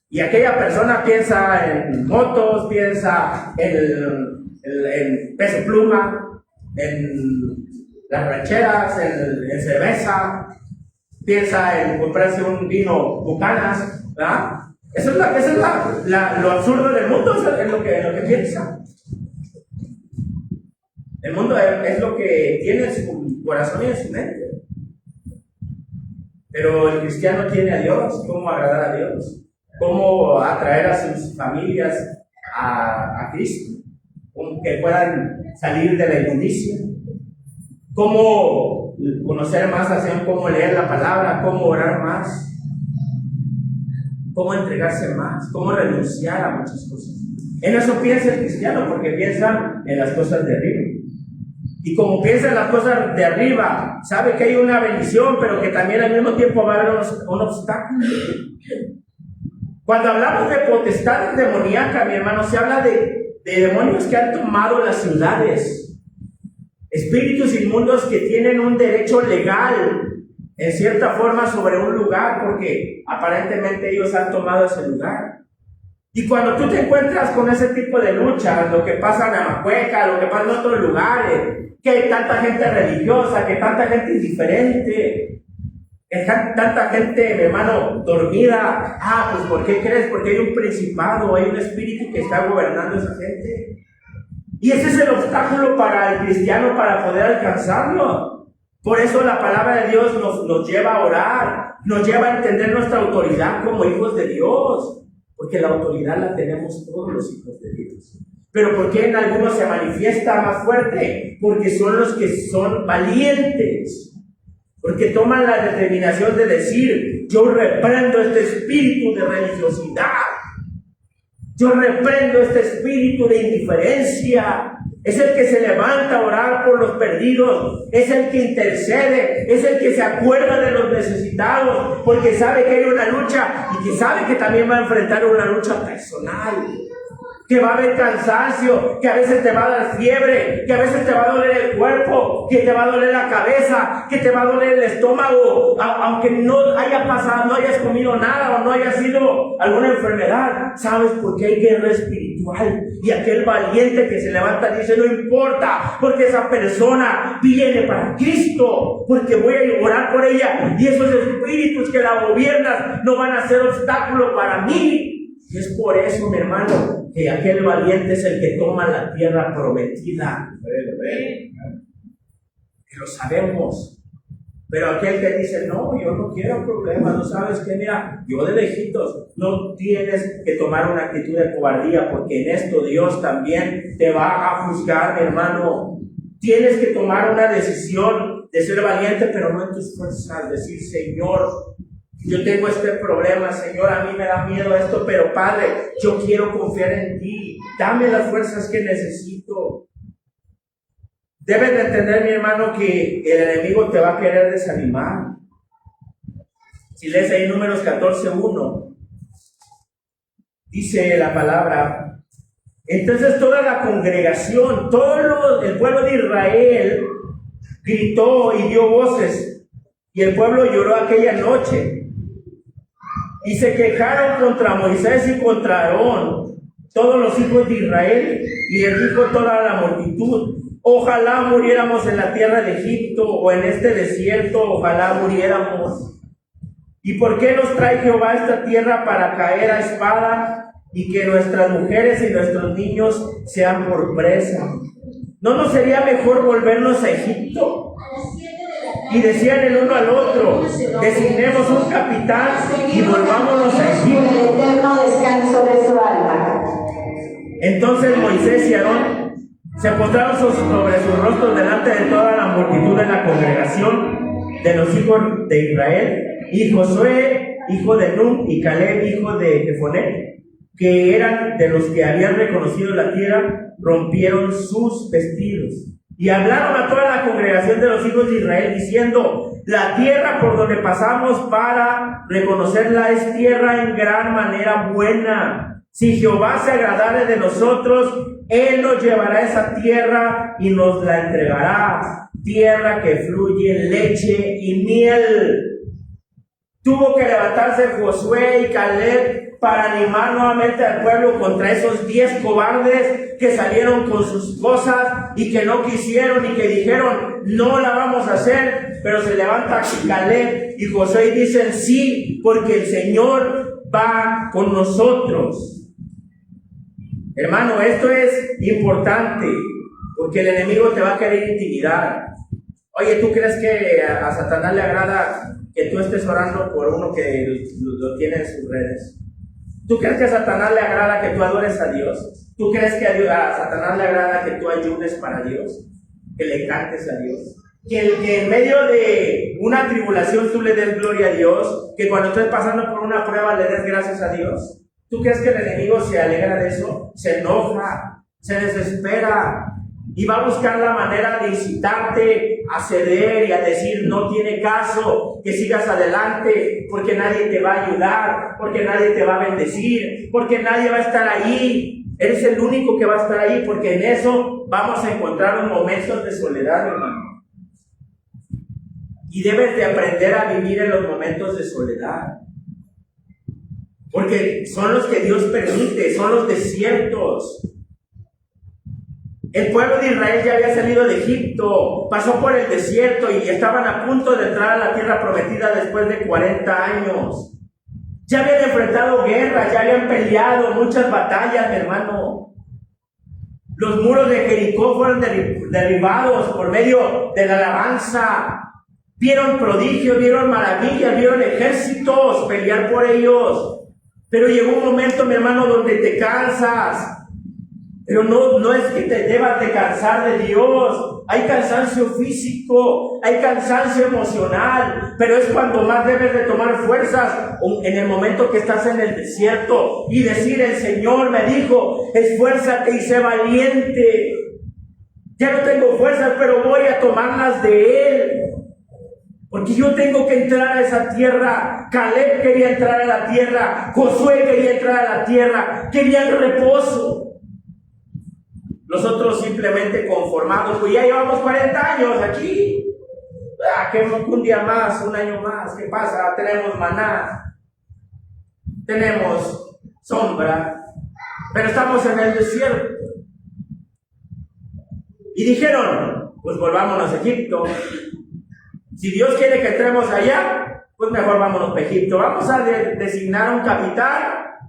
[SPEAKER 2] Y aquella persona piensa en motos, piensa en peso pluma, en las rancheras, en cerveza, piensa en comprarse un vino Bucanas, ¿verdad? Eso es lo absurdo del mundo, eso es lo que piensa. El mundo es lo que tiene en su corazón y en su mente. Pero el cristiano tiene a Dios. ¿Cómo agradar a Dios? ¿Cómo atraer a sus familias a Cristo? ¿Cómo que puedan salir de la inmundicia? ¿Cómo conocer más al Señor? ¿Cómo leer la palabra? ¿Cómo orar más? ¿Cómo entregarse más? ¿Cómo renunciar a muchas cosas? En eso piensa el cristiano, porque piensa en las cosas de arriba. Y como piensa en las cosas de arriba, sabe que hay una bendición, pero que también al mismo tiempo va a haber un obstáculo. Cuando hablamos de potestades demoníacas, mi hermano, se habla de demonios que han tomado las ciudades, espíritus inmundos que tienen un derecho legal, en cierta forma, sobre un lugar, porque aparentemente ellos han tomado ese lugar. Y cuando tú te encuentras con ese tipo de luchas, lo que pasa en Amacueca, lo que pasa en otros lugares, que hay tanta gente religiosa, que tanta gente indiferente, que tanta gente, mi hermano, dormida. Pues ¿por qué crees? Porque hay un principado, hay un espíritu que está gobernando esa gente. Y ese es el obstáculo para el cristiano para poder alcanzarlo. Por eso la palabra de Dios nos lleva a orar, nos lleva a entender nuestra autoridad como hijos de Dios. Porque la autoridad la tenemos todos los hijos de Dios. Pero ¿por qué en algunos se manifiesta más fuerte? Porque son los que son valientes. Porque toman la determinación de decir: yo reprendo este espíritu de religiosidad. Yo reprendo este espíritu de indiferencia. Es el que se levanta a orar por los perdidos. Es el que intercede. Es el que se acuerda de los necesitados. Porque sabe que hay una lucha y que sabe que también va a enfrentar una lucha personal. Que va a haber cansancio, que a veces te va a dar fiebre, que a veces te va a doler el cuerpo, que te va a doler la cabeza, que te va a doler el estómago, aunque no haya pasado, no hayas comido nada o no haya sido alguna enfermedad. ¿Sabes por qué hay guerra espiritual? Y aquel valiente que se levanta dice: no importa, porque esa persona viene para Cristo, porque voy a orar por ella, y esos espíritus que la gobiernan no van a ser obstáculo para mí. Y es por eso, mi hermano, que aquel valiente es el que toma la tierra prometida. Que lo sabemos. Pero aquel que dice: no, yo no quiero problemas, no sabes qué, mira, yo de lejitos. No tienes que tomar una actitud de cobardía, porque en esto Dios también te va a juzgar, mi hermano. Tienes que tomar una decisión de ser valiente, pero no en tus fuerzas. Decir: Señor, yo tengo este problema, Señor, a mí me da miedo esto, pero Padre, yo quiero confiar en ti. Dame las fuerzas que necesito. Debes de entender, mi hermano, que el enemigo te va a querer desanimar. Si lees ahí Números 14:1, dice la palabra: entonces toda la congregación, todo el pueblo de Israel gritó y dio voces, y el pueblo lloró aquella noche. Y se quejaron contra Moisés y contra Aarón, todos los hijos de Israel, y les dijo toda la multitud: ojalá muriéramos en la tierra de Egipto o en este desierto, ojalá muriéramos. ¿Y por qué nos trae Jehová a esta tierra para caer a espada y que nuestras mujeres y nuestros niños sean por presa? ¿No nos sería mejor volvernos a Egipto? Y decían el uno al otro: designemos un capitán y volvámonos a Egipto.
[SPEAKER 3] Eterno descanso de su alma.
[SPEAKER 2] Entonces Moisés y Aarón se postraron sobre sus rostros delante de toda la multitud de la congregación de los hijos de Israel. Y Josué hijo de Nun, y Caleb, hijo de Jefoné, que eran de los que habían reconocido la tierra, rompieron sus vestidos y hablaron a toda la congregación de los hijos de Israel diciendo: la tierra por donde pasamos para reconocerla es tierra en gran manera buena. Si Jehová se agradare de nosotros, Él nos llevará a esa tierra y nos la entregará, tierra que fluye leche y miel. Tuvo que levantarse Josué y Caleb para animar nuevamente al pueblo contra esos 10 cobardes que salieron con sus cosas y que no quisieron y que dijeron: no la vamos a hacer. Pero se levanta Caleb y Josué y dicen: sí, porque el Señor va con nosotros. Hermano, esto es importante, porque el enemigo te va a querer intimidar. Oye, ¿tú crees que a Satanás le agrada que tú estés orando por uno que lo tiene en sus redes? ¿Tú crees que a Satanás le agrada que tú adores a Dios? ¿Tú crees que a Satanás le agrada que tú ayudes para Dios? Que le cantes a Dios. Que en medio de una tribulación tú le des gloria a Dios. Que cuando estés pasando por una prueba le des gracias a Dios. ¿Tú crees que el enemigo se alegra de eso? Se enoja, se desespera y va a buscar la manera de incitarte a ceder y a decir: no tiene caso que sigas adelante, porque nadie te va a ayudar, porque nadie te va a bendecir, porque nadie va a estar ahí. Eres el único que va a estar ahí, porque en eso vamos a encontrar un momento de soledad, hermano. Y debes de aprender a vivir en los momentos de soledad, porque son los que Dios permite, son los desiertos. El pueblo de Israel ya había salido de Egipto, pasó por el desierto y estaban a punto de entrar a la tierra prometida después de 40 años. Ya habían enfrentado guerras, ya habían peleado muchas batallas, mi hermano. Los muros de Jericó fueron derribados por medio de la alabanza. Vieron prodigios, vieron maravillas, vieron ejércitos pelear por ellos. Pero llegó un momento, mi hermano, donde te cansas. Pero no es que te debas de cansar de Dios. Hay cansancio físico, hay cansancio emocional, pero es cuando más debes de tomar fuerzas, en el momento que estás en el desierto y decir: el Señor me dijo, esfuérzate y sé valiente. Ya no tengo fuerzas, pero voy a tomarlas de Él. Porque yo tengo que entrar a esa tierra. Caleb quería entrar a la tierra. Josué quería entrar a la tierra. Querían reposo. Nosotros simplemente conformados. Pues ya llevamos 40 años aquí. Que un día más, un año más. ¿Qué pasa? Tenemos maná. Tenemos sombra. Pero estamos en el desierto. Y dijeron: pues volvámonos a Egipto. Si Dios quiere que entremos allá, pues mejor vámonos a Egipto. Vamos a designar un capitán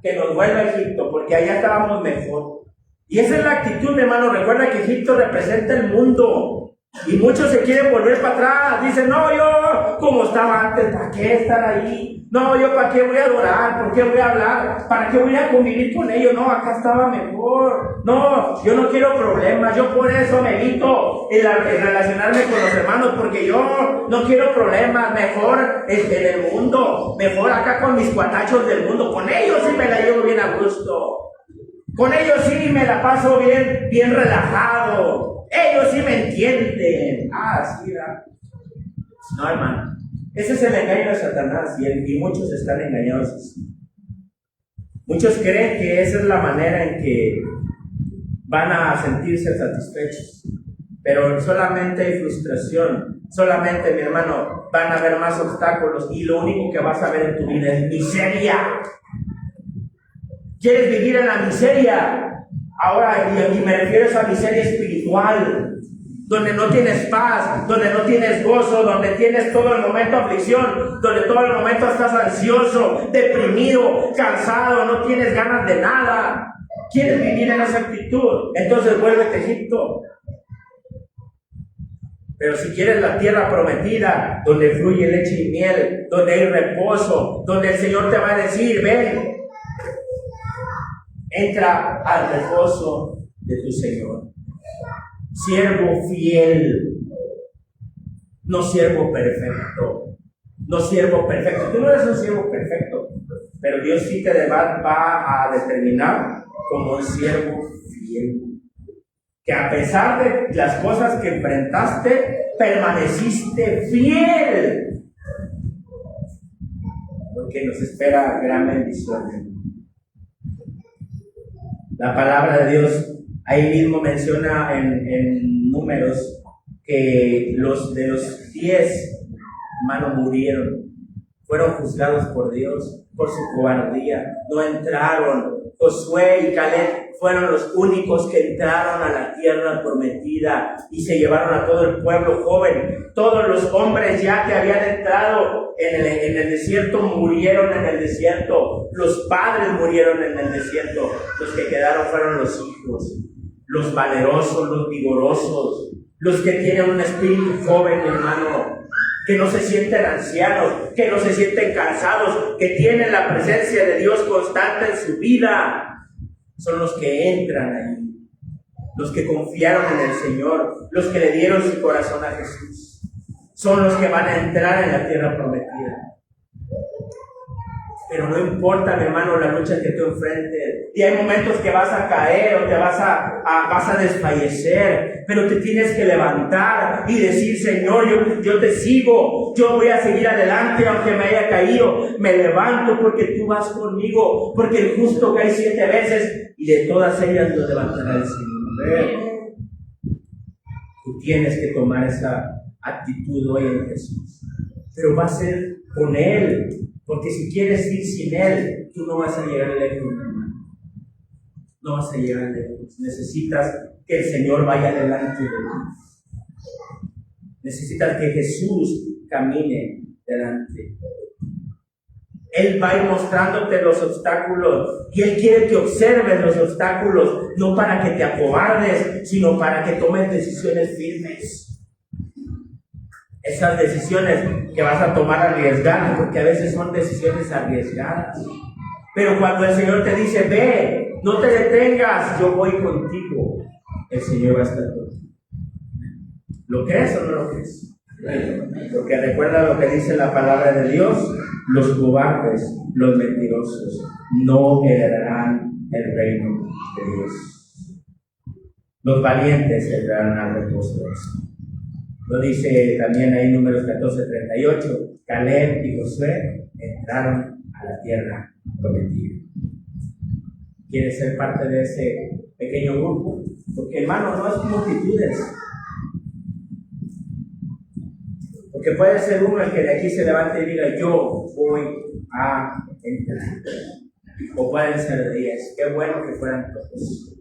[SPEAKER 2] que nos vuelva a Egipto, porque allá estábamos mejor. Y esa es la actitud, mi hermano. Recuerda que Egipto representa el mundo. Y muchos se quieren volver para atrás. Dicen: no, yo como estaba antes, ¿para qué estar ahí? No, yo ¿para qué voy a adorar? ¿Por qué voy a hablar? ¿Para qué voy a convivir con ellos? No, acá estaba mejor. No, yo no quiero problemas. Yo por eso me evito el relacionarme con los hermanos, porque yo no quiero problemas. Mejor en el mundo. Mejor acá con mis cuatachos del mundo. Con ellos sí me la llevo bien a gusto. Con ellos sí me la paso bien relajado. Ellos sí me entienden. Sí, ¿verdad? No, hermano. Ese es el engaño de Satanás y muchos están engañados. Muchos creen que esa es la manera en que van a sentirse satisfechos. Pero solamente hay frustración. Solamente, mi hermano, van a haber más obstáculos y lo único que vas a ver en tu vida es miseria. ¿Quieres vivir en la miseria? Ahora, y me refiero a esa miseria espiritual, donde no tienes paz, donde no tienes gozo, donde tienes todo el momento aflicción, donde todo el momento estás ansioso, deprimido, cansado, no tienes ganas de nada. ¿Quieres vivir en esa actitud? Entonces vuélvete a Egipto. Pero si quieres la tierra prometida, donde fluye leche y miel, donde hay reposo, donde el Señor te va a decir: ven, entra al reposo de tu Señor. Siervo fiel, no siervo perfecto. no siervo perfecto. Tú no eres un siervo perfecto, pero Dios sí te va a determinar como un siervo fiel. Que a pesar de las cosas que enfrentaste, permaneciste fiel. Porque nos espera gran bendición. La palabra de Dios ahí mismo menciona en Números que los 10 hermanos murieron, fueron juzgados por Dios por su cobardía, no entraron. Josué y Caleb fueron los únicos que entraron a la tierra prometida y se llevaron a todo el pueblo joven. Todos los hombres ya que habían entrado en el desierto murieron en el desierto. Los padres murieron en el desierto. Los que quedaron fueron los hijos, los valerosos, los vigorosos, los que tienen un espíritu joven, hermano, que no se sienten ancianos, que no se sienten cansados, que tienen la presencia de Dios constante en su vida. Son los que entran ahí, los que confiaron en el Señor, los que le dieron su corazón a Jesús. Son los que van a entrar en la tierra prometida. Pero no importa, mi hermano, la lucha que tú enfrentes. Y hay momentos que vas a caer o te vas a desfallecer, pero te tienes que levantar y decir: Señor, yo te sigo, yo voy a seguir adelante aunque me haya caído. Me levanto porque tú vas conmigo, porque el justo cae 7 veces y de todas ellas lo levantará el Señor. Tú tienes que tomar esa actitud hoy en Jesús, pero va a ser con Él. Porque si quieres ir sin Él, tú no vas a llegar lejos, hermano. No vas a llegar lejos. Necesitas que el Señor vaya delante de ti. Necesitas que Jesús camine delante. Él va a ir mostrándote los obstáculos y Él quiere que observes los obstáculos, no para que te acobardes, sino para que tomes decisiones firmes. Esas decisiones que vas a tomar arriesgadas, porque a veces son decisiones arriesgadas. Pero cuando el Señor te dice: ve, no te detengas, yo voy contigo, el Señor va a estar contigo. ¿Lo crees o no lo crees? Porque recuerda lo que dice la palabra de Dios: los cobardes, los mentirosos, no heredarán el reino de Dios. Los valientes heredarán al reposo de Dios. Lo dice también ahí Números 14:38, Caleb y Josué entraron a la tierra prometida. ¿Quieres ser parte de ese pequeño grupo? Porque, hermano, no es multitudes. Porque puede ser uno el que de aquí se levante y diga: yo voy a entrar. O pueden ser 10. Qué bueno que fueran todos,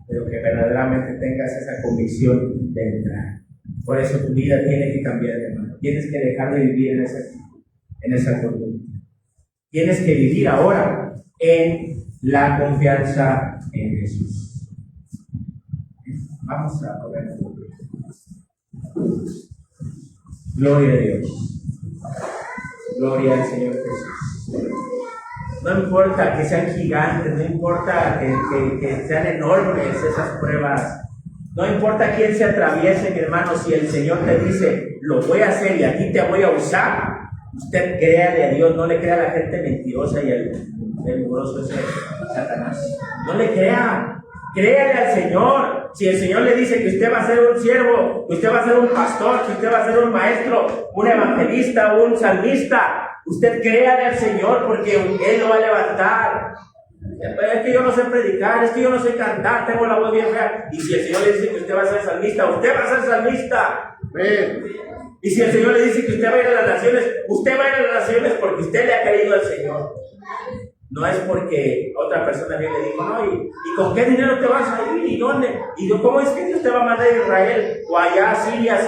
[SPEAKER 2] pero que verdaderamente tengas esa convicción de entrar. Por eso tu vida tiene que cambiar, hermano. Tienes que dejar de vivir en esa conducta. Tienes que vivir ahora en la confianza en Jesús. Vamos a poner. Gloria a Dios. Gloria al Señor Jesús. No importa que sean gigantes, no importa que sean enormes esas pruebas. No importa quién se atraviese, mi hermano, si el Señor te dice: lo voy a hacer y aquí te voy a usar, usted créale a Dios, no le crea a la gente mentirosa y el mugroso ese Satanás. No le crea, créale al Señor. Si el Señor le dice que usted va a ser un siervo, que usted va a ser un pastor, que usted va a ser un maestro, un evangelista, un salmista, usted créale al Señor, porque Él lo va a levantar. Es que yo no sé predicar, es que yo no sé cantar, tengo la voz bien fea. Y si el Señor le dice que usted va a ser salmista, usted va a ser salmista. Y si el Señor le dice que usted va a ir a las naciones, usted va a ir a las naciones porque usted le ha creído al Señor. No es porque otra persona bien le dijo: no, ¿y con qué dinero te vas a ir? ¿Y dónde? ¿Y cómo es que Dios te va a mandar a Israel o allá a Siria?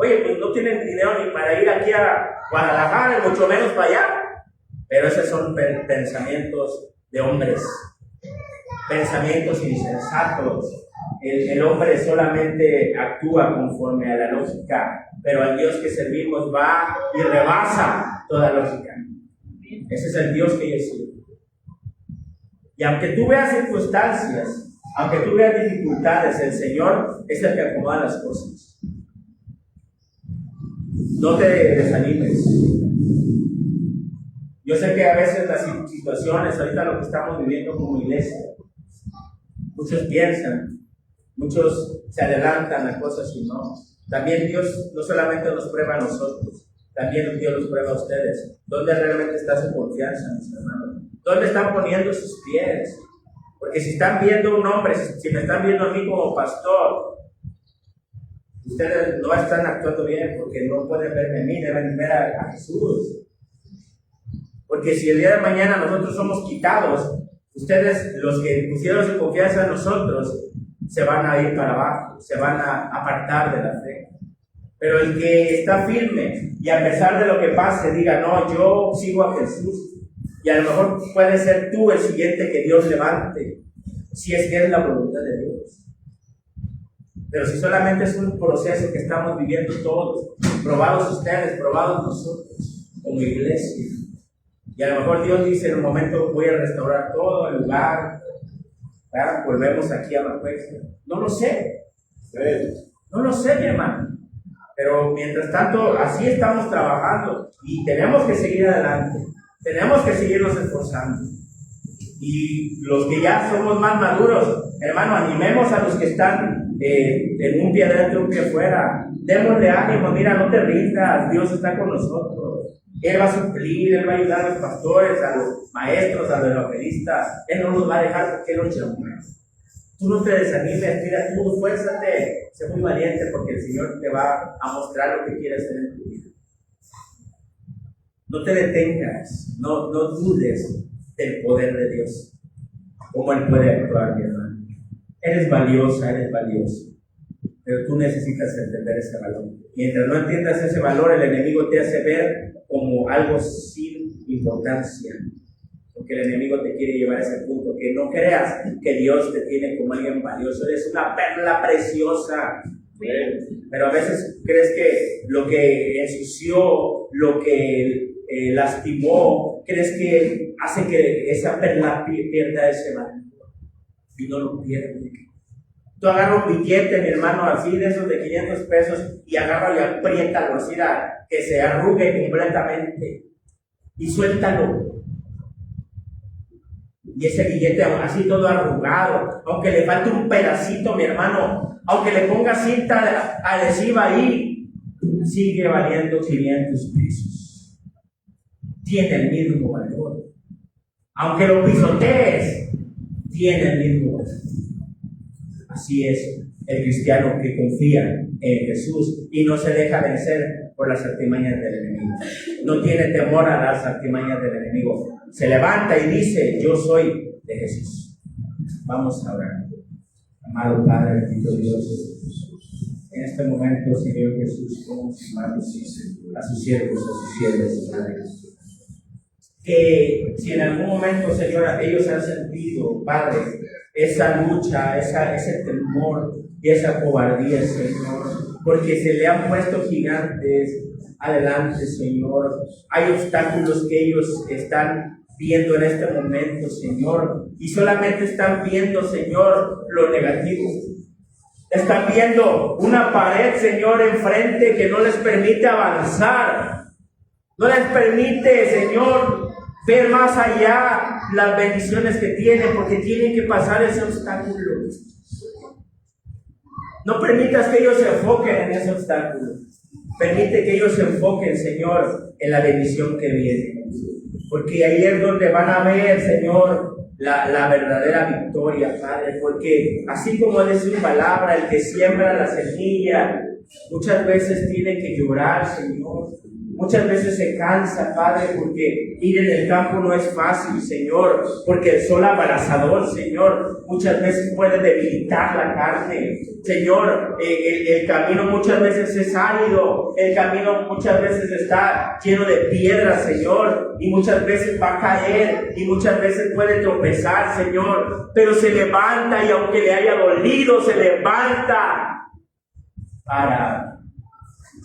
[SPEAKER 2] Oye, pues no tienen dinero ni para ir aquí a Guadalajara, y mucho menos para allá. Pero esos son pensamientos de hombres, pensamientos insensatos. El hombre solamente actúa conforme a la lógica, pero al Dios que servimos va y rebasa toda lógica. Ese es el Dios que yo sirvo. Y aunque tú veas circunstancias, aunque tú veas dificultades, el Señor es el que acomoda las cosas. No te desanimes. Yo sé que a veces las situaciones, ahorita lo que estamos viviendo como iglesia, muchos piensan, muchos se adelantan a cosas y no. También Dios no solamente nos prueba a nosotros, también Dios los prueba a ustedes. ¿Dónde realmente está su confianza, mis hermanos? ¿Dónde están poniendo sus pies? Porque si están viendo un hombre, si me están viendo a mí como pastor, ustedes no están actuando bien porque no pueden verme a mí, deben ver a Jesús. Porque si el día de mañana nosotros somos quitados, ustedes, los que pusieron su confianza en nosotros, se van a ir para abajo, se van a apartar de la fe. Pero el que está firme y a pesar de lo que pase diga, no, yo sigo a Jesús, y a lo mejor puede ser tú el siguiente que Dios levante, si es que es la voluntad de Dios. Pero si solamente es un proceso que estamos viviendo todos, probados ustedes, probados nosotros, como iglesia, y a lo mejor Dios dice en un momento voy a restaurar todo el lugar, ¿verdad? Volvemos aquí a la cuesta. No lo sé, no lo sé, mi hermano. Pero mientras tanto, así estamos trabajando y tenemos que seguir adelante, tenemos que seguirnos esforzando. Y los que ya somos más maduros, hermano, animemos a los que están en un pie adentro, un pie afuera. Démosle ánimo, mira, no te rindas, Dios está con nosotros. Él va a suplir, Él va a ayudar a los pastores, a los maestros, a los evangelistas. Él no nos va a dejar porque Él nos llamó. Tú no te desanimes, mira, tú esfuérzate, sé muy valiente porque el Señor te va a mostrar lo que quiere hacer en tu vida. No te detengas, no dudes del poder de Dios, cómo Él puede actuar, mi hermano. Eres valiosa, eres valioso, pero tú necesitas entender ese valor. Mientras no entiendas ese valor, el enemigo te hace ver como algo sin importancia. Porque el enemigo te quiere llevar a ese punto, que no creas que Dios te tiene como alguien valioso, eres una perla preciosa. Pero a veces crees que lo que ensució, lo que lastimó, crees que hace que esa perla pierda ese valor. Y no lo pierde. Tú agarras un billete, mi hermano, así de esos de 500 pesos, y agárralo y apriétalo, así que se arrugue completamente. Y suéltalo. Y ese billete así todo arrugado, aunque le falte un pedacito, mi hermano, aunque le ponga cinta adhesiva ahí, sigue valiendo 500 pesos. Tiene el mismo valor. Aunque lo pisotees, tiene el mismo valor. Así es el cristiano que confía en Jesús y no se deja vencer por las artimañas del enemigo. No tiene temor a las artimañas del enemigo. Se levanta y dice, yo soy de Jesús. Vamos a orar. Amado Padre, bendito Dios, en este momento, Señor Jesús, como sus manos a sus siervos, a sus siervas, Padre. Que si en algún momento, Señor, ellos han sentido, Padre, esa lucha, ese temor y esa cobardía, Señor, porque se le han puesto gigantes adelante, Señor. Hay obstáculos que ellos están viendo en este momento, Señor, y solamente están viendo, Señor, lo negativo. Están viendo una pared, Señor, enfrente que no les permite avanzar, no les permite, Señor, ver más allá las bendiciones que tienen, porque tienen que pasar ese obstáculo. No permitas que ellos se enfoquen en ese obstáculo. Permite que ellos se enfoquen, Señor, en la bendición que viene. Porque ahí es donde van a ver, Señor, la verdadera victoria, Padre. Porque así como dice su palabra, el que siembra la semilla, muchas veces tiene que llorar, Señor. Muchas veces se cansa, Padre, porque ir en el campo no es fácil, Señor, porque el sol abrasador, Señor, muchas veces puede debilitar la carne. Señor, el camino muchas veces es árido, el camino muchas veces está lleno de piedras, Señor, y muchas veces va a caer, y muchas veces puede tropezar, Señor, pero se levanta, y aunque le haya dolido, se levanta para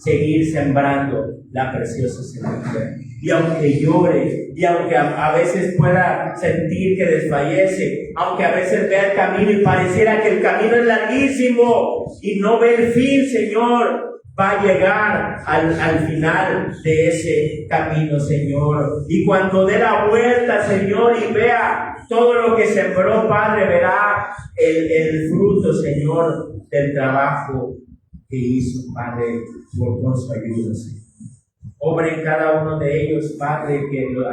[SPEAKER 2] seguir sembrando la preciosa semilla. Y aunque llore, y aunque a veces pueda sentir que desfallece, aunque a veces vea el camino y pareciera que el camino es larguísimo y no ve el fin, Señor, va a llegar al final de ese camino, Señor. Y cuando dé la vuelta, Señor, y vea todo lo que sembró, Padre, verá el fruto, Señor, del trabajo que hizo, Padre, con su ayuda, Señor. Obra en cada uno de ellos, Padre,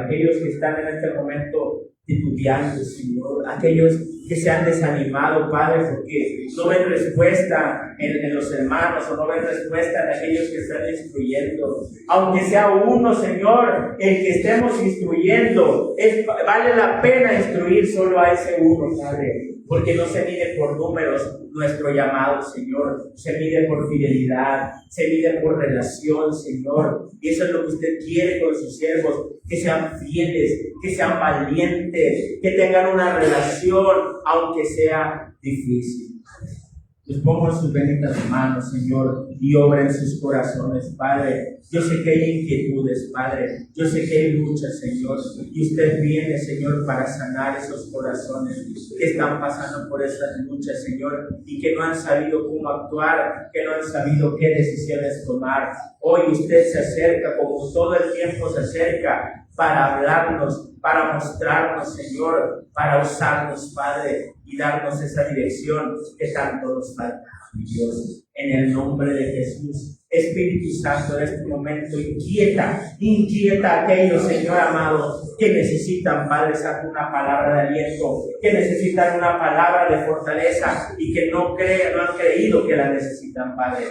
[SPEAKER 2] aquellos que están en este momento titubeando, Señor, aquellos que se han desanimado, Padre, porque no ven respuesta en los hermanos o no ven respuesta en aquellos que están instruyendo. Aunque sea uno, Señor, el que estemos instruyendo, vale la pena instruir solo a ese uno, Padre, porque no se mide por números nuestro llamado, Señor, se mide por fidelidad, se mide por relación, Señor, y eso es lo que usted quiere con sus siervos, que sean fieles, que sean valientes, que tengan una relación, aunque sea difícil. Les pongo en sus benditas manos, Señor, y obra en sus corazones, Padre. Yo sé que hay inquietudes, Padre. Yo sé que hay luchas, Señor. Y usted viene, Señor, para sanar esos corazones que están pasando por esas luchas, Señor, y que no han sabido cómo actuar, que no han sabido qué decisiones tomar. Hoy usted se acerca, como todo el tiempo se acerca, para hablarnos, para mostrarnos, Señor, para usarnos, Padre, y darnos esa dirección que tanto nos falta, Dios. En el nombre de Jesús, Espíritu Santo, en este momento inquieta a aquellos, Señor amado, que necesitan, Padre Santo, una palabra de aliento, que necesitan una palabra de fortaleza y que no han creído que la necesitan, Padre.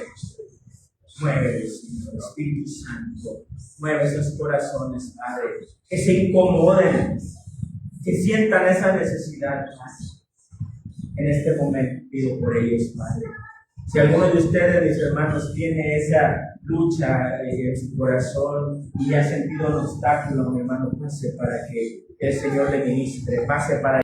[SPEAKER 2] Muévelos, Señor, Espíritu Santo, mueve esos corazones, Padre, que se incomoden, que sientan esa necesidad, Padre. En este momento pido por ellos, Padre. Si alguno de ustedes, mis hermanos, tiene esa lucha en su corazón y ha sentido un obstáculo, mi hermano, pase para que el Señor le ministre, pase para